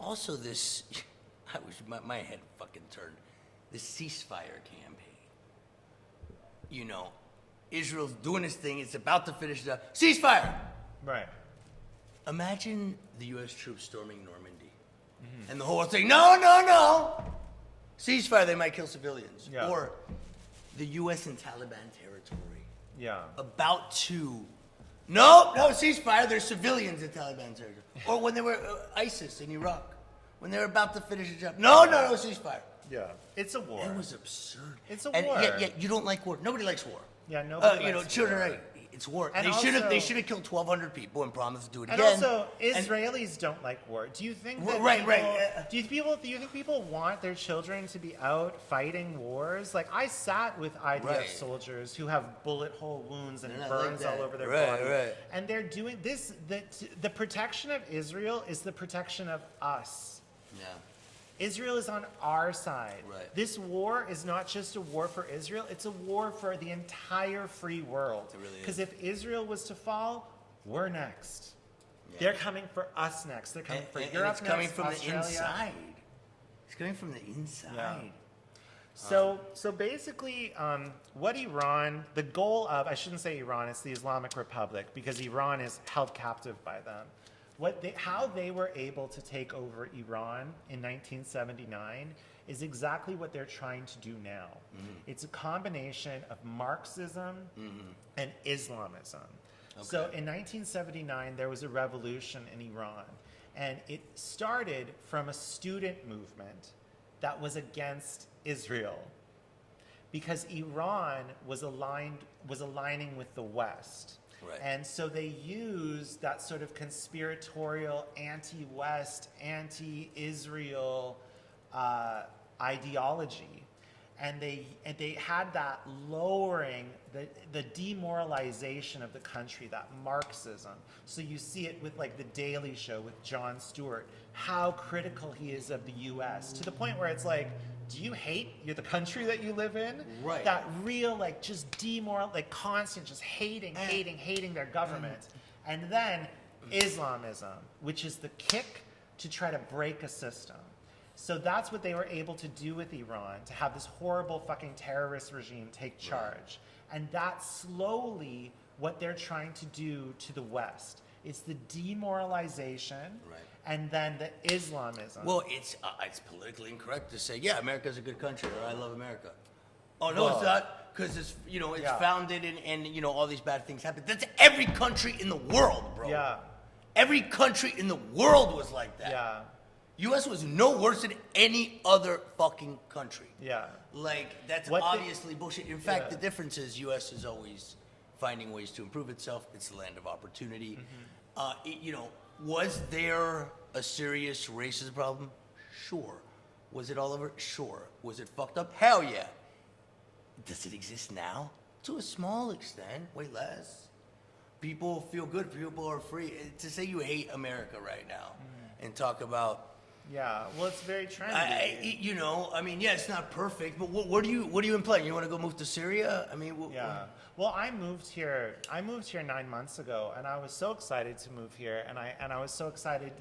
Also, this, I wish my head fucking turned. This ceasefire campaign. You know, Israel's doing this thing. It's about to finish the ceasefire. Right. Imagine the U.S. troops storming Normandy. And the whole world saying, no. Ceasefire, they might kill civilians. Yeah. Or the U.S. in Taliban territory. Yeah. About to, no, ceasefire, there's civilians in Taliban territory. Or when they were ISIS in Iraq, when they were about to finish the job. No, ceasefire. Yeah. It's a war. It was absurd. It's a and war. Yet you don't like war. Nobody likes war. Yeah, nobody likes war. Children, right? It's war. And They should have killed 1,200 people and promised to do it and again. Also, Israelis don't like war. Do you think that Do you think people want their children to be out fighting wars? Like, I sat with IDF soldiers who have bullet hole wounds and burns all over their body. Right. And they're doing this. The protection of Israel is the protection of us. Yeah. Israel is on our side. Right. This war is not just a war for Israel, it's a war for the entire free world. It really is. Because if Israel was to fall, we're next. Yeah. They're coming for us next. They're coming for Europe it's coming next, from Australia. the inside. It's coming from the inside. Yeah. So basically, what Iran, the goal of, I shouldn't say Iran, it's the Islamic Republic, because Iran is held captive by them. How they were able to take over Iran in 1979 is exactly what they're trying to do now. It's a combination of Marxism and Islamism. Okay. So in 1979, there was a revolution in Iran, and it started from a student movement that was against Israel, because Iran was aligning with the West. Right. And so they used that sort of conspiratorial, anti-West, anti-Israel ideology, and they had that lowering, the demoralization of the country, that Marxism. So you see it with like the Daily Show with Jon Stewart, how critical he is of the U.S. to the point where it's like, do you hate the country that you live in? Right. That real, like, just constant, just hating their government. And then Islamism, which is the kick to try to break a system. So that's what they were able to do with Iran, to have this horrible fucking terrorist regime take charge. And that's slowly what they're trying to do to the West. It's the demoralization, and then the Islamism. Well, it's politically incorrect to say, yeah, America's a good country, or I love America. Oh, no, it's not, because it's founded and all these bad things happen. That's every country in the world, bro. Yeah. Every country in the world was like that. Yeah. U.S. was no worse than any other fucking country. Yeah. Like, that's What the- obviously bullshit. In fact, Yeah. the difference is U.S. is always finding ways to improve itself. It's the land of opportunity. Was there a serious racism problem? Sure. Was it all over? Sure. Was it fucked up? Hell yeah. Does it exist now? To a small extent, way less. People feel good. People are free. To say you hate America right now and talk about, Yeah. Well, it's very trendy. it's not perfect, but what do you imply? You want to go move to Syria? I mean, Yeah. Well, I moved here 9 months ago, and I was so excited to move here, and I was so excited,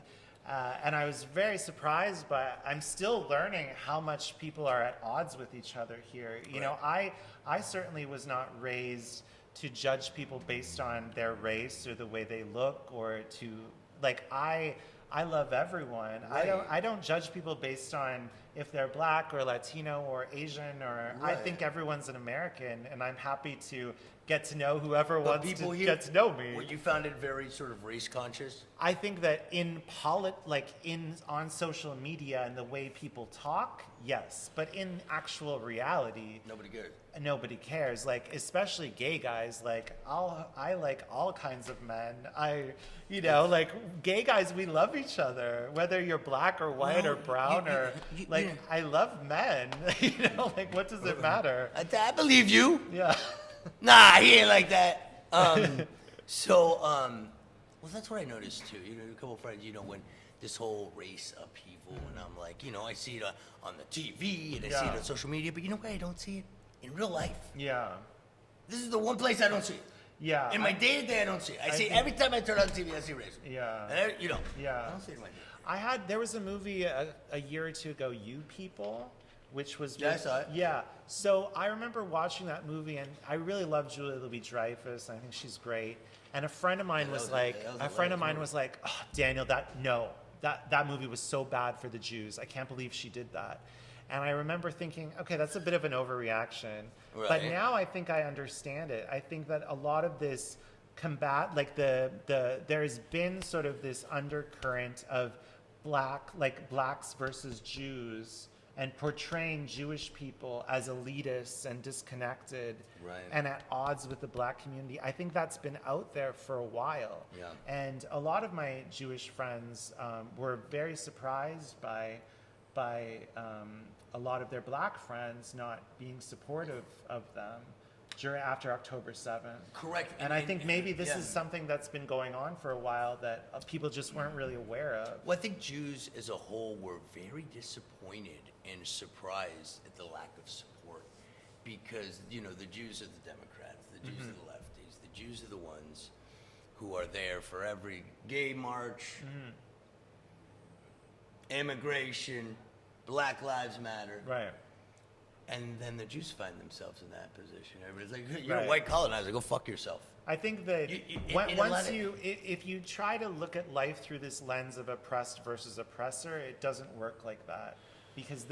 and I was very surprised. But I'm still learning how much people are at odds with each other here. You know, I certainly was not raised to judge people based on their race or the way they look, or to I love everyone. Right. I don't judge people based on if they're black or Latino or Asian, or I Right. think everyone's an American, and I'm happy to get to know whoever But wants people to here, get to know me. What you found it very sort of race conscious. I think that on social media and the way people talk, yes, but in actual reality, Nobody cares. nobody cares. Like, especially gay guys. Like, I like all kinds of men. Gay guys, we love each other, whether you're black or white No, or brown I love men. What does it matter? I believe you. Yeah. Nah, he ain't like that. Well, that's what I noticed too. A couple of friends, when this whole race upheaval, and I'm like, I see it on the TV and I see it Yeah. on social media, but you know what? I don't see it in real life. Yeah. This is the one place I don't see it. Yeah. In my day-to-day, I don't see it. I see think- every time I turn on TV, I see race. Yeah. And Yeah. I don't see it in my day. There was a movie a year or two ago, You People, which was Yeah, I saw it. Yeah. So I remember watching that movie, and I really love Julia Louis-Dreyfus. I think she's great. And a friend of mine Yeah, was that like, was movie. oh, Daniel, that movie was so bad for the Jews. I can't believe she did that. And I remember thinking, okay, that's a bit of an overreaction. But Right. now I think I understand it. I think that a lot of this there's been sort of this undercurrent of blacks versus Jews, and portraying Jewish people as elitists and disconnected, Right. and at odds with the black community. I think that's been out there for a while. Yeah. And a lot of my Jewish friends were very surprised by a lot of their black friends not being supportive of them after October 7th. Correct. And I think maybe this yeah. is something that's been going on for a while that people just weren't really aware of. Well, I think Jews as a whole were very disappointed and surprised at the lack of support, because the Jews are the Democrats, the Jews are the lefties, the Jews are the ones who are there for every gay march, immigration, Black Lives Matter. Right. And then the Jews find themselves in that position. Everybody's like, you're Right. a white colonizer, go fuck yourself. I think that if you try to look at life through this lens of oppressed versus oppressor, it doesn't work like that, because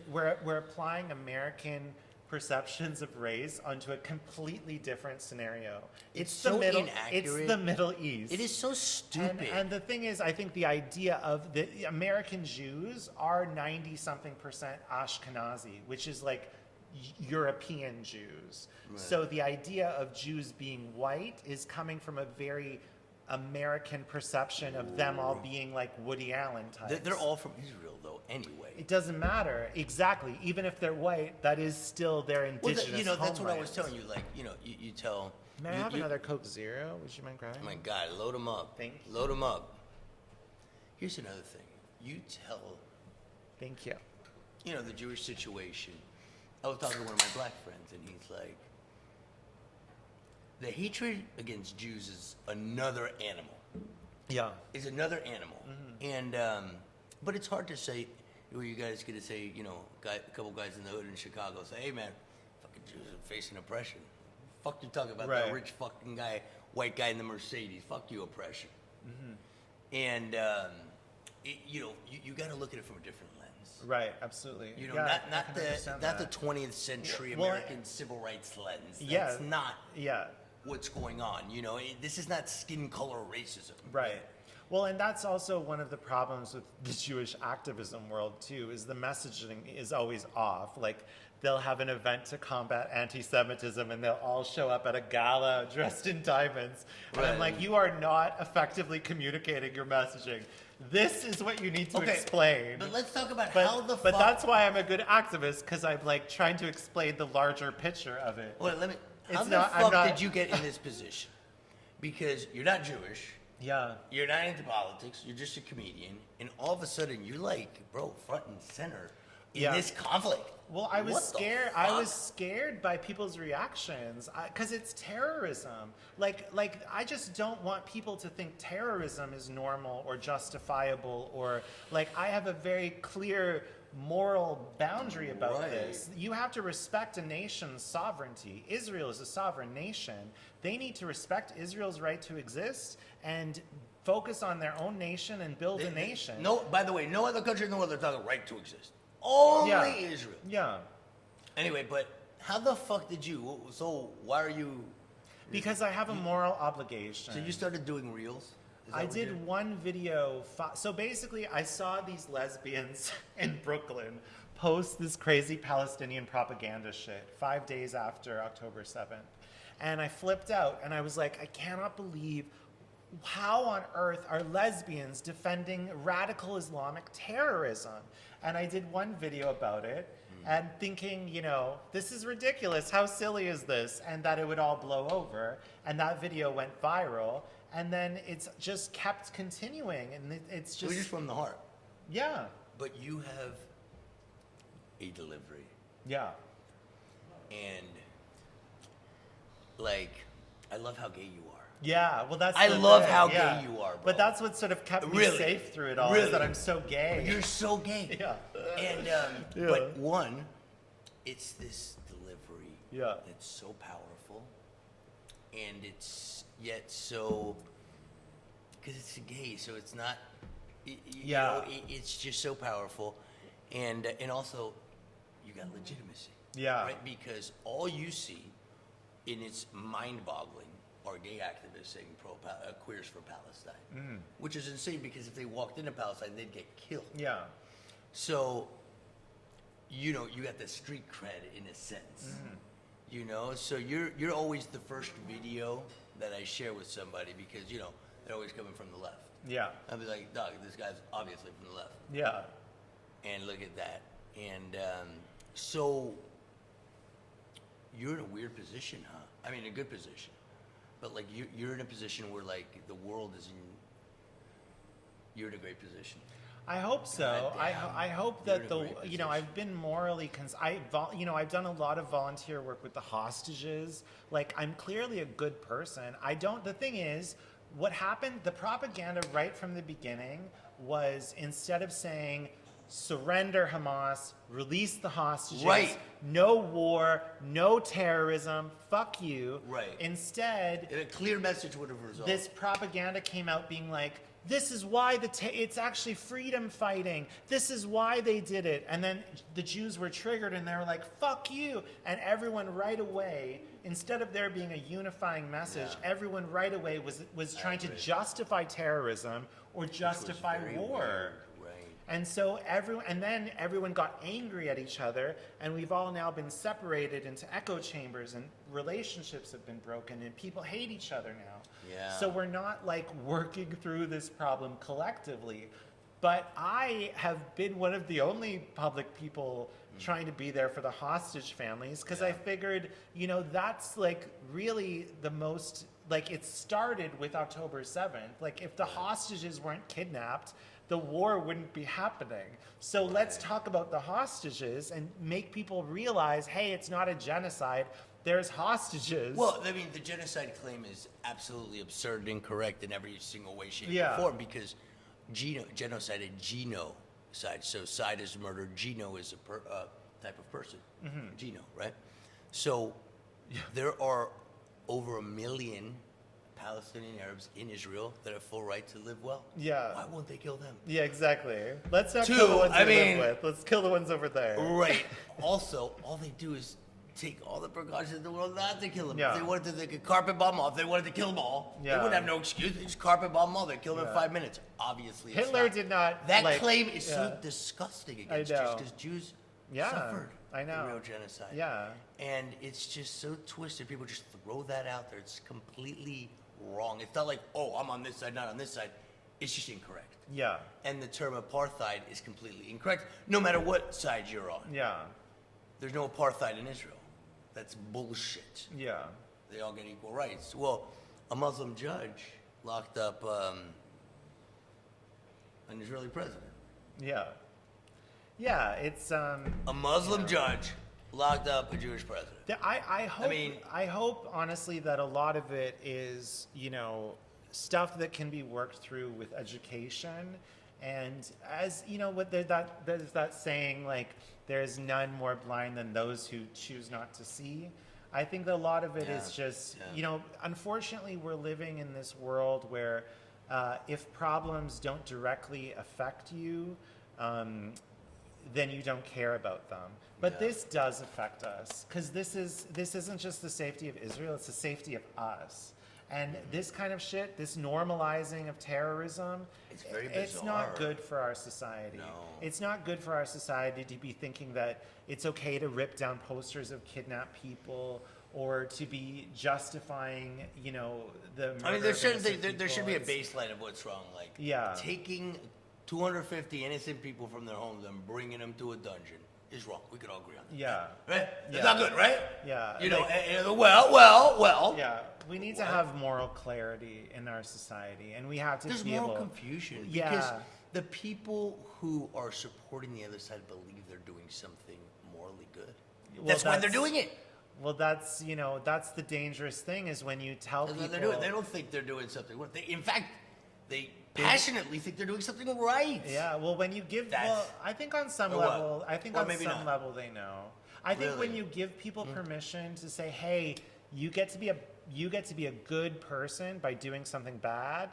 we're applying American perceptions of race onto a completely different scenario. It's the so Middle. inaccurate. It's the Middle East. It is so stupid. And the thing is, I think the idea of the American Jews are 90-something% Ashkenazi, which is like European Jews. Right. So the idea of Jews being white is coming from a very American perception of them all being like Woody Allen types. They're all from Israel, though, anyway. It doesn't matter. Exactly. Even if they're white, that is still their indigenous that's what I was homeland. telling you. You tell. May I have another Coke Zero? Would you mind grabbing? Oh my God, load them up. Thank you. Load them up. Here's another thing. You tell, Thank you. the Jewish situation. I was talking to one of my black friends, and he's like, the hatred against Jews is another animal. Yeah. Is another animal. And, but it's hard to say, you guys get to say, a couple guys in the hood in Chicago say, hey man, fucking Jews are facing oppression. Fuck you talking about that Right. rich fucking guy, white guy in the Mercedes. Fuck you, oppression. And, you got to look at it from a different lens. Right, absolutely. Not I can understand the that. 20th century Well, American civil rights lens. Yeah. That's not Yeah, what's going on. This is not skin color racism. right. Well, and that's also one of the problems with the Jewish activism world too, is the messaging is always off. Like they'll have an event to combat anti-Semitism and they'll all show up at a gala dressed in diamonds. And I'm like, you are not effectively communicating your messaging. This is what you need to explain. But let's talk about how the fuck... But that's why I'm a good activist, because I'm like trying to explain the larger picture of it. Well, how the fuck did you get in this position? Because you're not Jewish. Yeah. You're not into politics. You're just a comedian. And all of a sudden, you're like, bro, front and center in this conflict. Well, I was What scared. the I fuck? was scared by people's reactions because it's terrorism. Like I just don't want people to think terrorism is normal or justifiable, or like I have a very clear moral boundary about this. You have to respect a nation's sovereignty. Israel is a sovereign nation. They need to respect Israel's right to exist and focus on their own nation and build a nation. No, by the way, no other country in the world has a right to exist. Only Israel. Yeah. Anyway, but how the fuck did you? So why are you? Because I have a moral obligation. So you started doing reels? I did one video. So basically, I saw these lesbians in Brooklyn post this crazy Palestinian propaganda shit 5 days after October 7th. And I flipped out and I was like, I cannot believe how on earth are lesbians defending radical Islamic terrorism? And I did one video about it and thinking, you know, this is ridiculous. How silly is this? And that it would all blow over. And that video went viral. And then it's just kept continuing. And it's just... We're just from the heart. Yeah. But you have a delivery. Yeah. And, like, I love how gay you are. Yeah, well, that's. I love how gay you are, bro. But that's what sort of kept me safe through it all. Is that I'm so gay. You're so gay. Yeah. And but one, it's this delivery. Yeah. That's so powerful, and it's yet so because it's gay, so it's not. You know, it's just so powerful, and also, you got legitimacy. Yeah. Right, because all you see, and it's mind-boggling, are gay activists saying queers for Palestine, which is insane because if they walked into Palestine, they'd get killed. Yeah. So, you know, you got the street cred in a sense, you know. So you're always the first video that I share with somebody because you know they're always coming from the left. Yeah. I'll be like, dog, this guy's obviously from the left. Yeah. And look at that. And so you're in a weird position, huh? I mean, a good position. But like you're in a position where like the world is in. You're in a great position. I hope so. I hope that I've been morally I've done a lot of volunteer work with the hostages. Like I'm clearly a good person. The thing is, what happened, the propaganda right from the beginning was instead of saying surrender Hamas, release the hostages, no war, no terrorism, fuck you. Right. Instead, a clear message would have resolved. This propaganda came out being like, this is why it's actually freedom fighting. This is why they did it. And then the Jews were triggered and they were like, fuck you. And everyone right away, instead of there being a unifying message, everyone right away was trying to justify terrorism or justify war. And so then everyone got angry at each other, and we've all now been separated into echo chambers, and relationships have been broken, and people hate each other now. Yeah. So we're not like working through this problem collectively. But I have been one of the only public people trying to be there for the hostage families, because I figured, you know, that's like really the most, like it started with October 7th. Like if the hostages weren't kidnapped, the war wouldn't be happening. So let's talk about the hostages and make people realize, hey, it's not a genocide. There's hostages. Well, I mean, the genocide claim is absolutely absurd and incorrect in every single way, shape, or form because genocide is genocide. So side is murder, geno is a type of person. Geno, right? So there are over 1 million Palestinian Arabs in Israel that have full right to live well. Yeah. Why won't they kill them? Yeah, exactly. Let's not kill the ones we live with. Let's kill the ones over there. Right. Also, all they do is take all the precautions in the world not to kill them. Yeah. If they wanted to, they could carpet bomb them all. If they wanted to kill them all, they Yeah. wouldn't have no excuse. They just carpet bomb them all. They kill them in Yeah. 5 minutes. Obviously, it's Hitler not. did not. That like, claim is yeah. so disgusting against I Jews know. because Jews Yeah, suffered I know. the real genocide. Yeah. And it's just so twisted. People just throw that out there. It's completely wrong. It's not like, oh, I'm on this side, not on this side. It's just incorrect. Yeah. And the term apartheid is completely incorrect, no matter what side you're on. Yeah. There's no apartheid in Israel. That's bullshit. Yeah. They all get equal rights. Well, a Muslim judge locked up an Israeli president. Yeah. Yeah. It's A Muslim judge locked up a Jewish president. I hope. mean- I hope honestly that a lot of it is, stuff that can be worked through with education, and as what there's that saying, like, there's none more blind than those who choose not to see. I think that a lot of it is just unfortunately we're living in this world where if problems don't directly affect you, then you don't care about them. But this does affect us, because this isn't just the safety of Israel, it's the safety of us. And this kind of shit, this normalizing of terrorism, It's very it's not bizarre. good for our society. No. It's not good for our society to be thinking that it's okay to rip down posters of kidnapped people, or to be justifying, the murder I mean, there of should innocent there should be a people. baseline of what's wrong. Like, Yeah. taking 250 innocent people from their homes and bringing them to a dungeon is wrong. We could all agree on that. Yeah. Right? Yeah. It's not good, right? Yeah. You know, like- well. Yeah, we need to have moral clarity in our society, and we have to There's be moral able. confusion Yeah. because the people who are supporting the other side believe they're doing something morally good. Well, That's why they're doing it. Well, that's that's the dangerous thing, is when you tell That's people. what they're doing. They don't think they're doing something. In fact, they passionately think they're doing something right. Yeah, well, when you give, That's- I think on some or what? level, I think Or on maybe some not. level they know. I think when Really? you give people permission to say, "Hey, you get to be a good person by doing something bad,"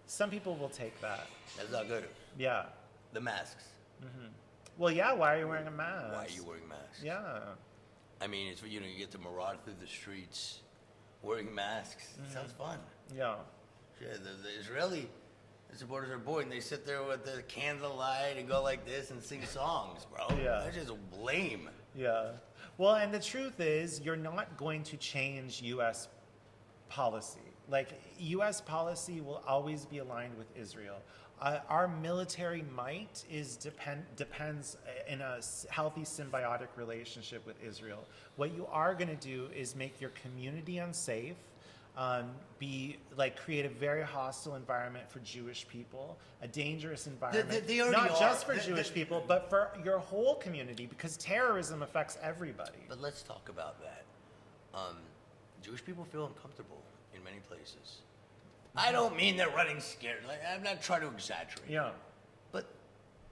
some people will take that. That's not good. Yeah. The masks. Well, yeah. Why are you wearing a mask? Why are you wearing masks? Yeah. I mean, it's you get to maraud through the streets wearing masks. It sounds fun. Yeah. Yeah, the Israeli supporters are boring. They sit there with the candlelight and go like this and sing songs, bro. Yeah. That's just lame. Yeah. Well, and the truth is, you're not going to change U.S. policy. Like, U.S. policy will always be aligned with Israel. Our military might depends in a healthy symbiotic relationship with Israel. What you are going to do is make your community unsafe, create a very hostile environment for Jewish people, a dangerous environment, they already not just are. for Jewish people, but for your whole community, because terrorism affects everybody. But let's talk about that. Jewish people feel uncomfortable in many places. I don't mean they're running scared. Like, I'm not trying to exaggerate. Yeah. But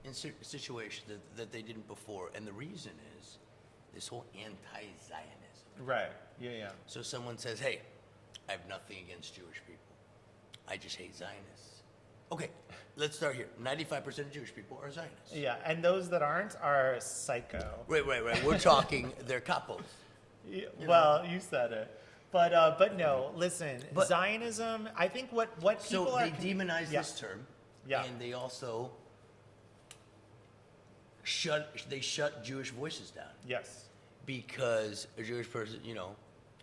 in situations that they didn't before. And the reason is this whole anti-Zionism. Right. Yeah, yeah. So someone says, hey, I have nothing against Jewish people. I just hate Zionists. Okay, let's start here. 95% of Jewish people are Zionists. Yeah, and those that aren't are psycho. Right. We're talking, they're couples. Yeah, well, you said it. But no, listen, But- Zionism, I think what people So are... they demonize Yeah. this term. Yeah. And they also shut Jewish voices down. Yes. Because a Jewish person,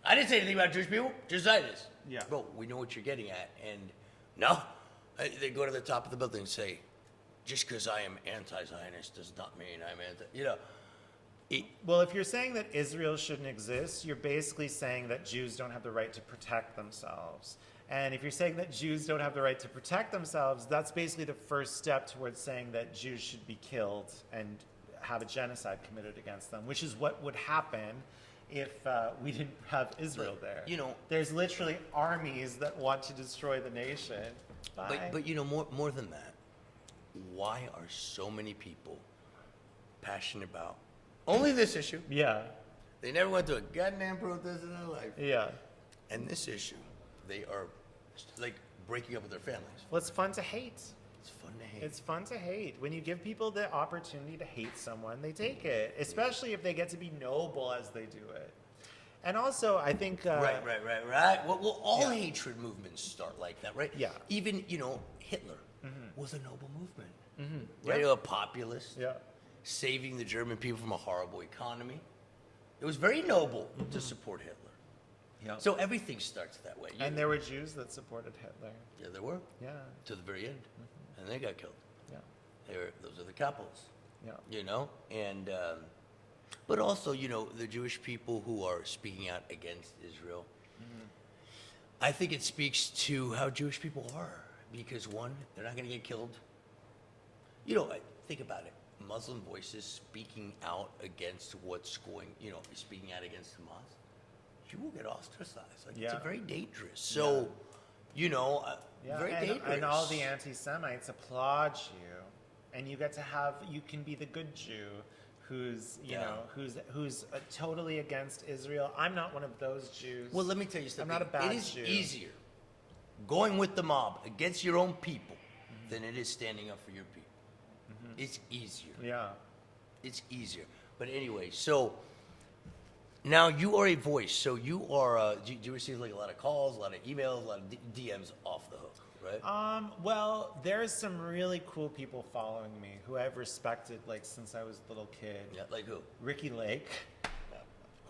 I didn't say anything about Jewish people, just Zionists. Yeah. Bro, we know what you're getting at. And no, they go to the top of the building and say, just because I am anti-Zionist does not mean I'm Well, if you're saying that Israel shouldn't exist, you're basically saying that Jews don't have the right to protect themselves. And if you're saying that Jews don't have the right to protect themselves, that's basically the first step towards saying that Jews should be killed and have a genocide committed against them, which is what would happen if we didn't have Israel there. There's literally armies that want to destroy the nation. Bye. But more than that, why are so many people passionate about only this issue? Yeah, They never went to a goddamn protest in their life. yeah. And this issue, they are like breaking up with their families. Well, it's fun to hate. It's fun to hate. It's fun to hate. When you give people the opportunity to hate someone, they take it, especially if they get to be noble as they do it. And also, I think Right. Well, all hatred movements start like that, right? Yeah. Even Hitler was a noble movement, Mm-hmm. right? A populist, Yeah. saving the German people from a horrible economy. It was very noble to support Hitler. Yeah. So everything starts that way. And there were Jews that supported Hitler. Yeah, there were. Yeah. To the very end, and they got killed. Yeah. Those are the capitals. Yeah. And but also the Jewish people who are speaking out against Israel. I think it speaks to how Jewish people are, because one, they're not going to get killed. Think about it. Muslim voices speaking out against speaking out against Hamas, you will get ostracized. It's Yeah. very dangerous. So, very dangerous. And all the anti-Semites applaud you, and you get to you can be the good Jew who's totally against Israel. I'm not one of those Jews. Well, let me tell you something. I'm not a bad It is Jew. easier going with the mob against your own people than it is standing up for your people. It's easier. Yeah. It's easier. But anyway, so now you are a voice. So you are. Do you receive a lot of calls, a lot of emails, a lot of DMs off the hook, right? Well, there's some really cool people following me who I've respected since I was a little kid. Yeah, like who? Ricky Lake.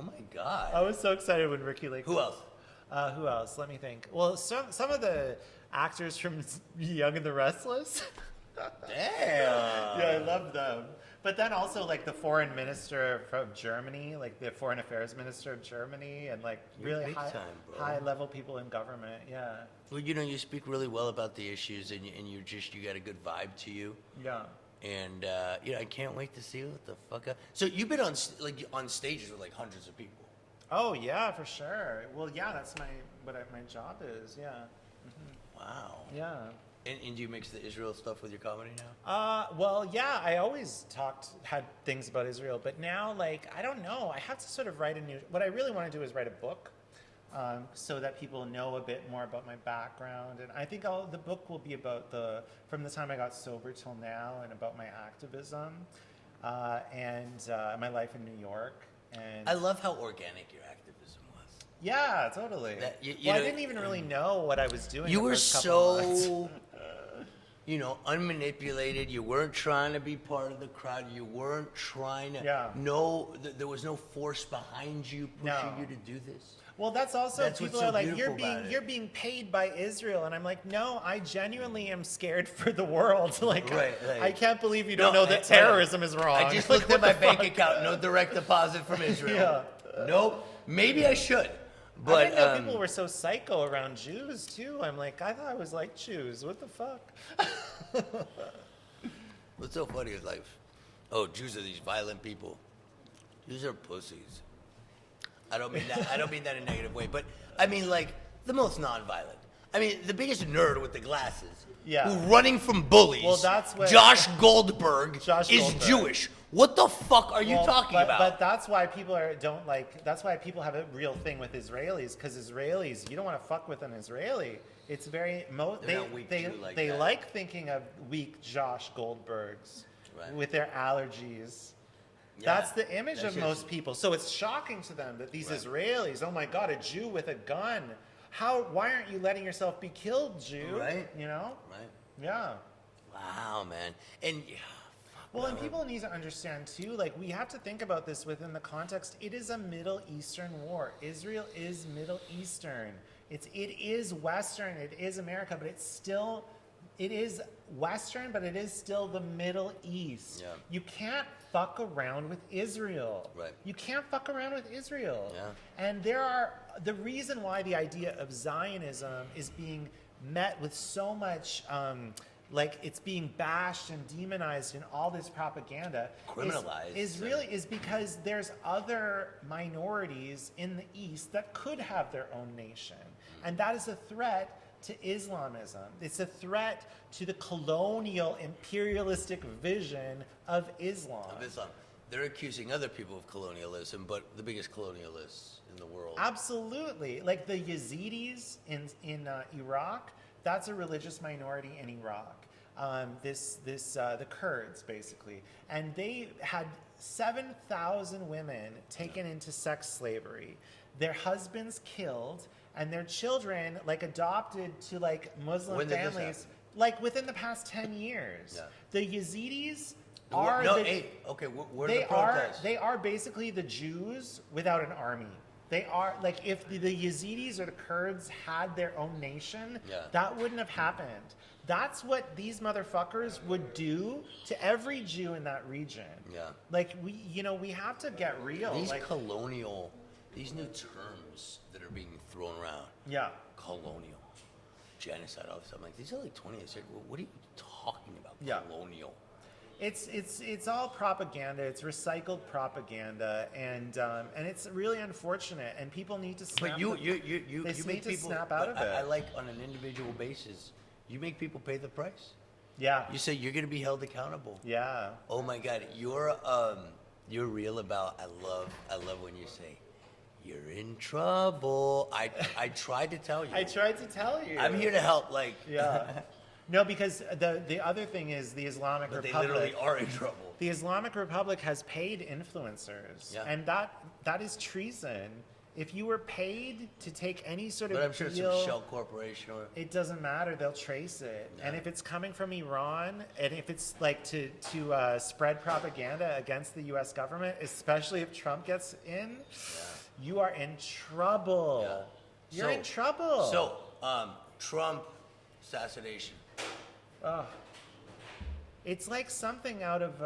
Oh my God. I was so excited when Ricky Lake. Who else? Who else? Let me think. Well, some of the actors from Young and the Restless. Damn. Yeah, I love them. But then also the foreign minister from Germany, the foreign affairs minister of Germany, and really big time, bro. high level people in government. Yeah. Well, you speak really well about the issues, and you got a good vibe to you. Yeah. And I can't wait to see what the fuck. So you've been on stages with hundreds of people. Oh yeah, for sure. Well, yeah, that's my job is. Yeah. Wow. Yeah. And do you mix the Israel stuff with your comedy now? Well, yeah, I always had things about Israel, but now, I don't know. I have to sort of what I really want to do is write a book, so that people know a bit more about my background. And I think the book will be about from the time I got sober till now, and about my activism, and my life in New York. And I love how organic your activism was. Yeah, totally. I didn't even really know what I was doing. You the were first couple months. so, unmanipulated. You weren't trying to be part of the crowd. You weren't trying to. Yeah. There was no force behind you pushing you to do this. Well, that's also people are you're being paid by Israel, and I'm like, no, I genuinely am scared for the world. I can't believe you don't know that terrorism is wrong. I just looked at my bank account. No direct deposit from Israel. Yeah. Nope. Maybe I should. I But didn't know people were so psycho around Jews too. I'm like, I thought I was like Jews. What the fuck? what's so funny is Jews are these violent people. Jews are pussies. I don't mean that. I don't mean that in a negative way, but I mean the most nonviolent. I mean the biggest nerd with the glasses. Yeah. Who's running from bullies. Well, that's what Josh Goldberg is Goldberg. Jewish. What the fuck are you talking about? But that's why people That's why people have a real thing with Israelis, because Israelis, you don't want to fuck with an Israeli. It's very they like thinking of weak Josh Goldbergs with their allergies. Yeah, that's the image of most people. So it's shocking to them that these Israelis, oh my God, a Jew with a gun. Why aren't you letting yourself be killed, Jew? Right. Right. Yeah. Wow, man. And well, and people need to understand too, we have to think about this within the context. It is a Middle Eastern war. Israel is Middle Eastern. It is Western. It is America, but it is Western, but it is still the Middle East. Yeah. You can't fuck around with Israel. Right. You can't fuck around with Israel. Yeah. And the reason why the idea of Zionism is being met with so much, it's being bashed and demonized in all this propaganda, criminalized, is because there's other minorities in the East that could have their own nation, and that is a threat to Islamism. It's a threat to the colonial imperialistic vision of Islam. They're accusing other people of colonialism, but the biggest colonialists in the world. Absolutely. The Yazidis in Iraq, that's a religious minority in Iraq. the Kurds basically, and they had 7,000 women taken into sex slavery, their husbands killed, and their children like adopted to like Muslim When did this families, happen? like within the past 10 years. Yeah. The Yazidis No, are okay, where are the protests? they are basically the Jews without an army. They are like, if the Yazidis or the Kurds had their own nation, Yeah. that wouldn't have happened. That's what these motherfuckers would do to every Jew in that region. Yeah. Like we have to get real. These like, these new terms that are being thrown around, yeah. colonial, genocide, all this stuff, like, these are like 20th century. What are you talking about, Yeah. colonial? It's all propaganda. It's recycled propaganda, and it's really unfortunate. And people need to snap. But you they make need to people snap out of it. I like on an individual basis, you make people pay the price. Yeah. You say you're going to be held accountable. Yeah. Oh my God, you're real about. I love when you say, you're in trouble. I tried to tell you. I tried to tell you. I'm here to help. Like, Yeah. No, because the other thing is the Islamic but they Republic. literally are in trouble. The Islamic Republic has paid influencers, Yeah. and that is treason. If you were paid to take any sort of But I'm sure deal, some shell corporation or. it doesn't matter. They'll trace it, and Yeah. if it's coming from Iran, and if it's like to spread propaganda against the U.S. government, especially if Trump gets in, you are in trouble. Yeah. You're in trouble. So, Trump assassination. It's like something out of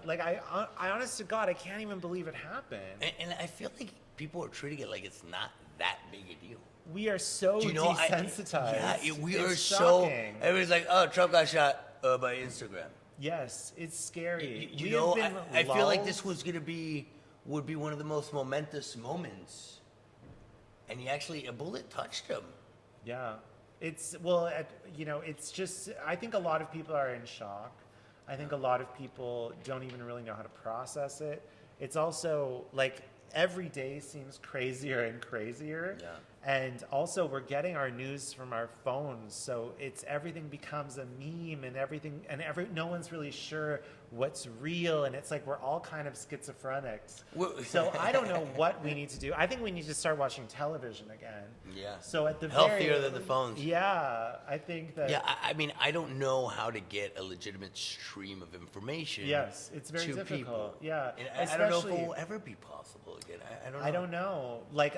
like I honest to God, I can't even believe it happened. And I feel like people are treating it like it's not that big a deal. We are so Do you know, desensitized. we It's are shocking. so. Everybody's like, oh, Trump got shot by Instagram. Yes, it's scary. You We know, have been I feel like lulled. this would be one of the most momentous moments. And a bullet touched him. Yeah, it's it's just. I think a lot of people are in shock. I think a lot of people don't even really know how to process it. It's also like every day seems crazier and crazier. Yeah. And also we're getting our news from our phones, so everything becomes a meme, and no one's really sure what's real, and it's like we're all kind of schizophrenics. So I don't know what we need to do. I think we need to start watching television again. Yeah. So at the Healthier than the phones. Yeah, I think that. Yeah, I mean, I don't know how to get a legitimate stream of information. Yes, it's very to difficult. People. Yeah, And I don't know if it will ever be possible again. I don't know. I don't know. Like,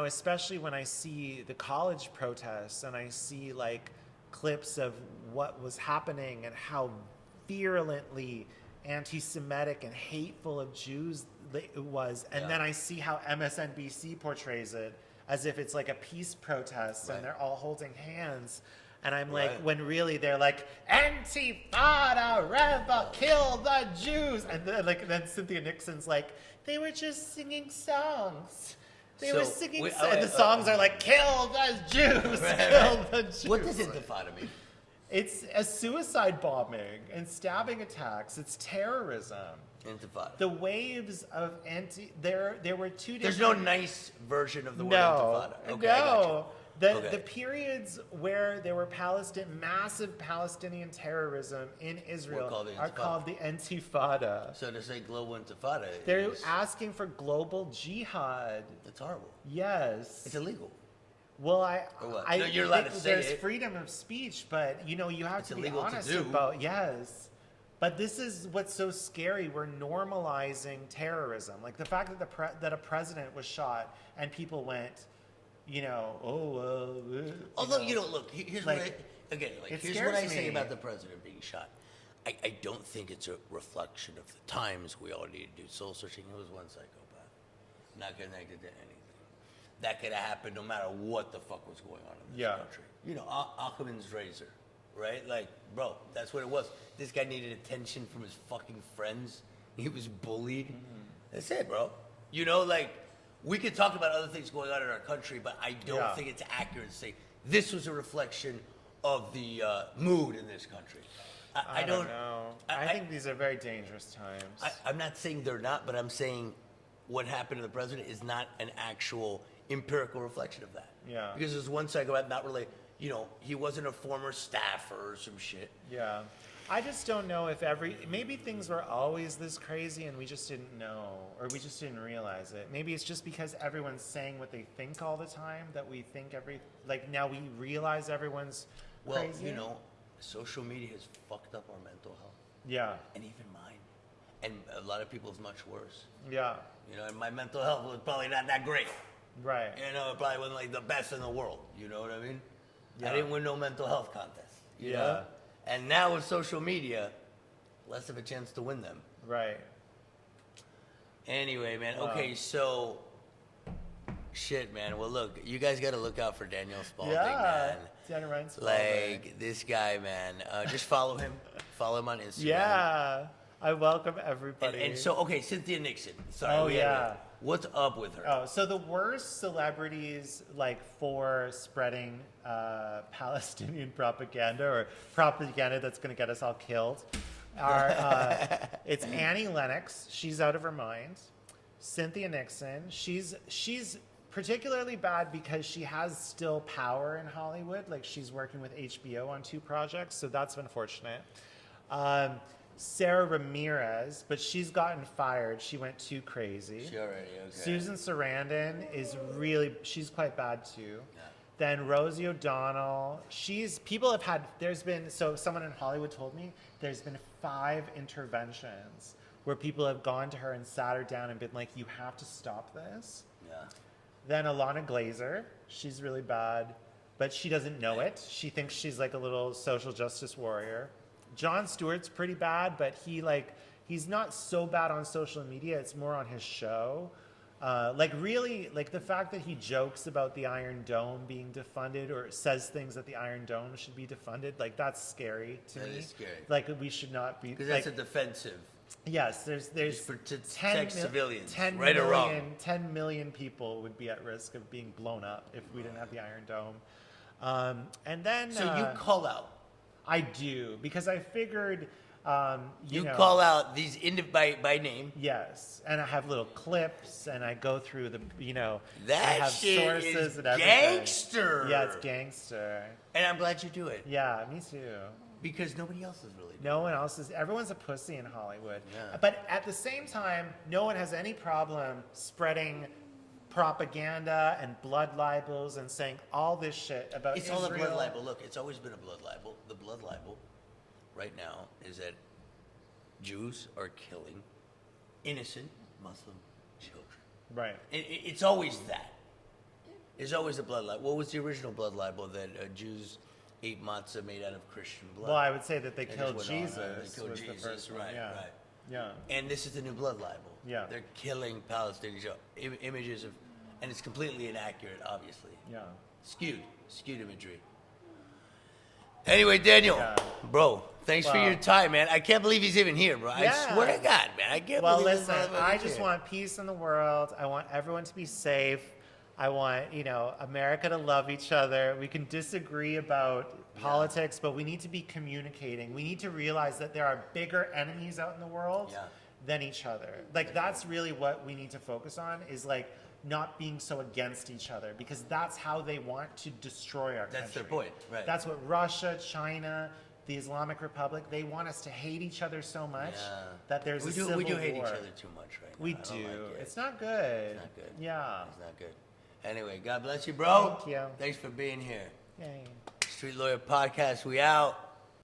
especially when I see the college protests and I see like clips of what was happening and how virulently anti-Semitic and hateful of Jews it was, and then I see how MSNBC portrays it as if it's like a peace protest and they're all holding hands. And I'm like, when really they're like, Antifada, rebel, kill the Jews. And then Cynthia Nixon's like, they were just singing songs. They were singing songs. And the songs are like, kill the Jews, kill the Jews. What does Intifada mean? It's a suicide bombing and stabbing attacks. It's terrorism. Intifada. The waves of there were two different. There's no nice version of the word Intifada. Okay, I got you. The periods where there were massive Palestinian terrorism in Israel are called the Intifada. So to say global Intifada They're asking for global jihad. That's horrible. Yes. It's illegal. Well, No, you're allowed to say there's it. freedom of speech, but you have It's to be illegal to honest do. about yes. But this is what's so scary. We're normalizing terrorism, like the fact that that a president was shot and people went, Although look, here's like, here's what I say me. about the president being shot. I don't think it's a reflection of the times. We all need to do soul searching. It was one psychopath, not connected to anything. That could have happened no matter what the fuck was going on in this country. Ackerman's razor, right? Like, bro, that's what it was. This guy needed attention from his fucking friends. He was bullied. That's it, bro. We could talk about other things going on in our country, but I don't think it's accurate to say this was a reflection of the mood in this country. I don't know. I think these are very dangerous times. I'm not saying they're not, but I'm saying what happened to the president is not an actual empirical reflection of that. Yeah. Because there's one psychopath, not really, he wasn't a former staffer or some shit. Yeah. I just don't know if maybe things were always this crazy and we just didn't know, or we just didn't realize it. Maybe it's just because everyone's saying what they think all the time that we think now we realize everyone's crazy. Well, you know, social media has fucked up our mental health. Yeah. And even mine. And a lot of people's much worse. Yeah. You know, and my mental health was probably not that great. Right. You know, it probably wasn't like the best in the world. You know what I mean? Yeah. I didn't win no mental health contest. You Yeah. know? And now with social media, less of a chance to win them. Right. Anyway, man. Wow. Okay, so shit, man. Well, look, you guys got to look out for Daniel Spaulding, man. Daniel Ryan Spaulding. Like this guy, man. Just follow him. Follow him on Instagram. Yeah. I welcome everybody. And so, okay, Cynthia Nixon. Sorry. Oh, yeah. What's up with her? Oh, so the worst celebrities, like, for spreading Palestinian propaganda or propaganda that's going to get us all killed are it's Annie Lennox. She's out of her mind. Cynthia Nixon. She's particularly bad because she has still power in Hollywood. Like, she's working with HBO on 2 projects, so that's unfortunate. Sarah Ramirez, but she's gotten fired. She went too crazy. She already, okay. Susan Sarandon she's quite bad too. Yeah. Then Rosie O'Donnell, someone in Hollywood told me there's been 5 interventions where people have gone to her and sat her down and been like, you have to stop this. Yeah. Then Alana Glazer, she's really bad, but she doesn't know it. She thinks she's like a little social justice warrior. Jon Stewart's pretty bad, but he's not so bad on social media. It's more on his show. The fact that he jokes about the Iron Dome being defunded or says things that the Iron Dome should be defunded, like, that's scary to me. That is scary. Like, we should not be. Because that's a defensive. Yes, there's To protect civilians, 10 right or million, wrong. 10 million people would be at risk of being blown up if we didn't have the Iron Dome. And then So you call out. I do, because I figured, You know, call out these by name. Yes, and I have little clips, and I go through the, I That have shit sources is and everything. gangster. Yeah, it's gangster. And I'm glad you do it. Yeah, me too. Because nobody else is really doing No one else is. Everyone's a pussy in Hollywood. Yeah. But at the same time, no one has any problem spreading propaganda and blood libels and saying all this shit about It's Israel. all a blood libel. Look, it's always been a blood libel. The blood libel right now is that Jews are killing innocent Muslim children. Right. It's always that. It's always a blood libel. What was the original blood libel that Jews ate matzah made out of Christian blood? Well, I would say that they just killed went on, Jesus. They killed was Jesus, the first one. right, Yeah. right. Yeah. And this is the new blood libel. Yeah. They're killing Palestinians. Images of, and it's completely inaccurate, obviously. Yeah. Skewed imagery. Anyway, Daniel, Yeah. bro, thanks for Well- your time, man. I can't believe he's even here, bro. Yeah. I swear to God, man, I can't Well, believe listen, this motherfucker's I just here. want peace in the world. I want everyone to be safe. I want, America to love each other. We can disagree about politics, but we need to be communicating. We need to realize that there are bigger enemies out in the world Yeah. than each other. Like, that's really what we need to focus on, is like not being so against each other, because that's how they want to destroy our country. That's their point, right. That's what Russia, China, the Islamic Republic, they want us to hate each other so much Yeah. that there's we a do civil hate war. each other too much right now. We I don't do. like it. It's not good. It's not good. Yeah. It's not good. Anyway, God bless you, bro. Thank you. Thanks for being here. Yay. Street Lawyer Podcast, we out.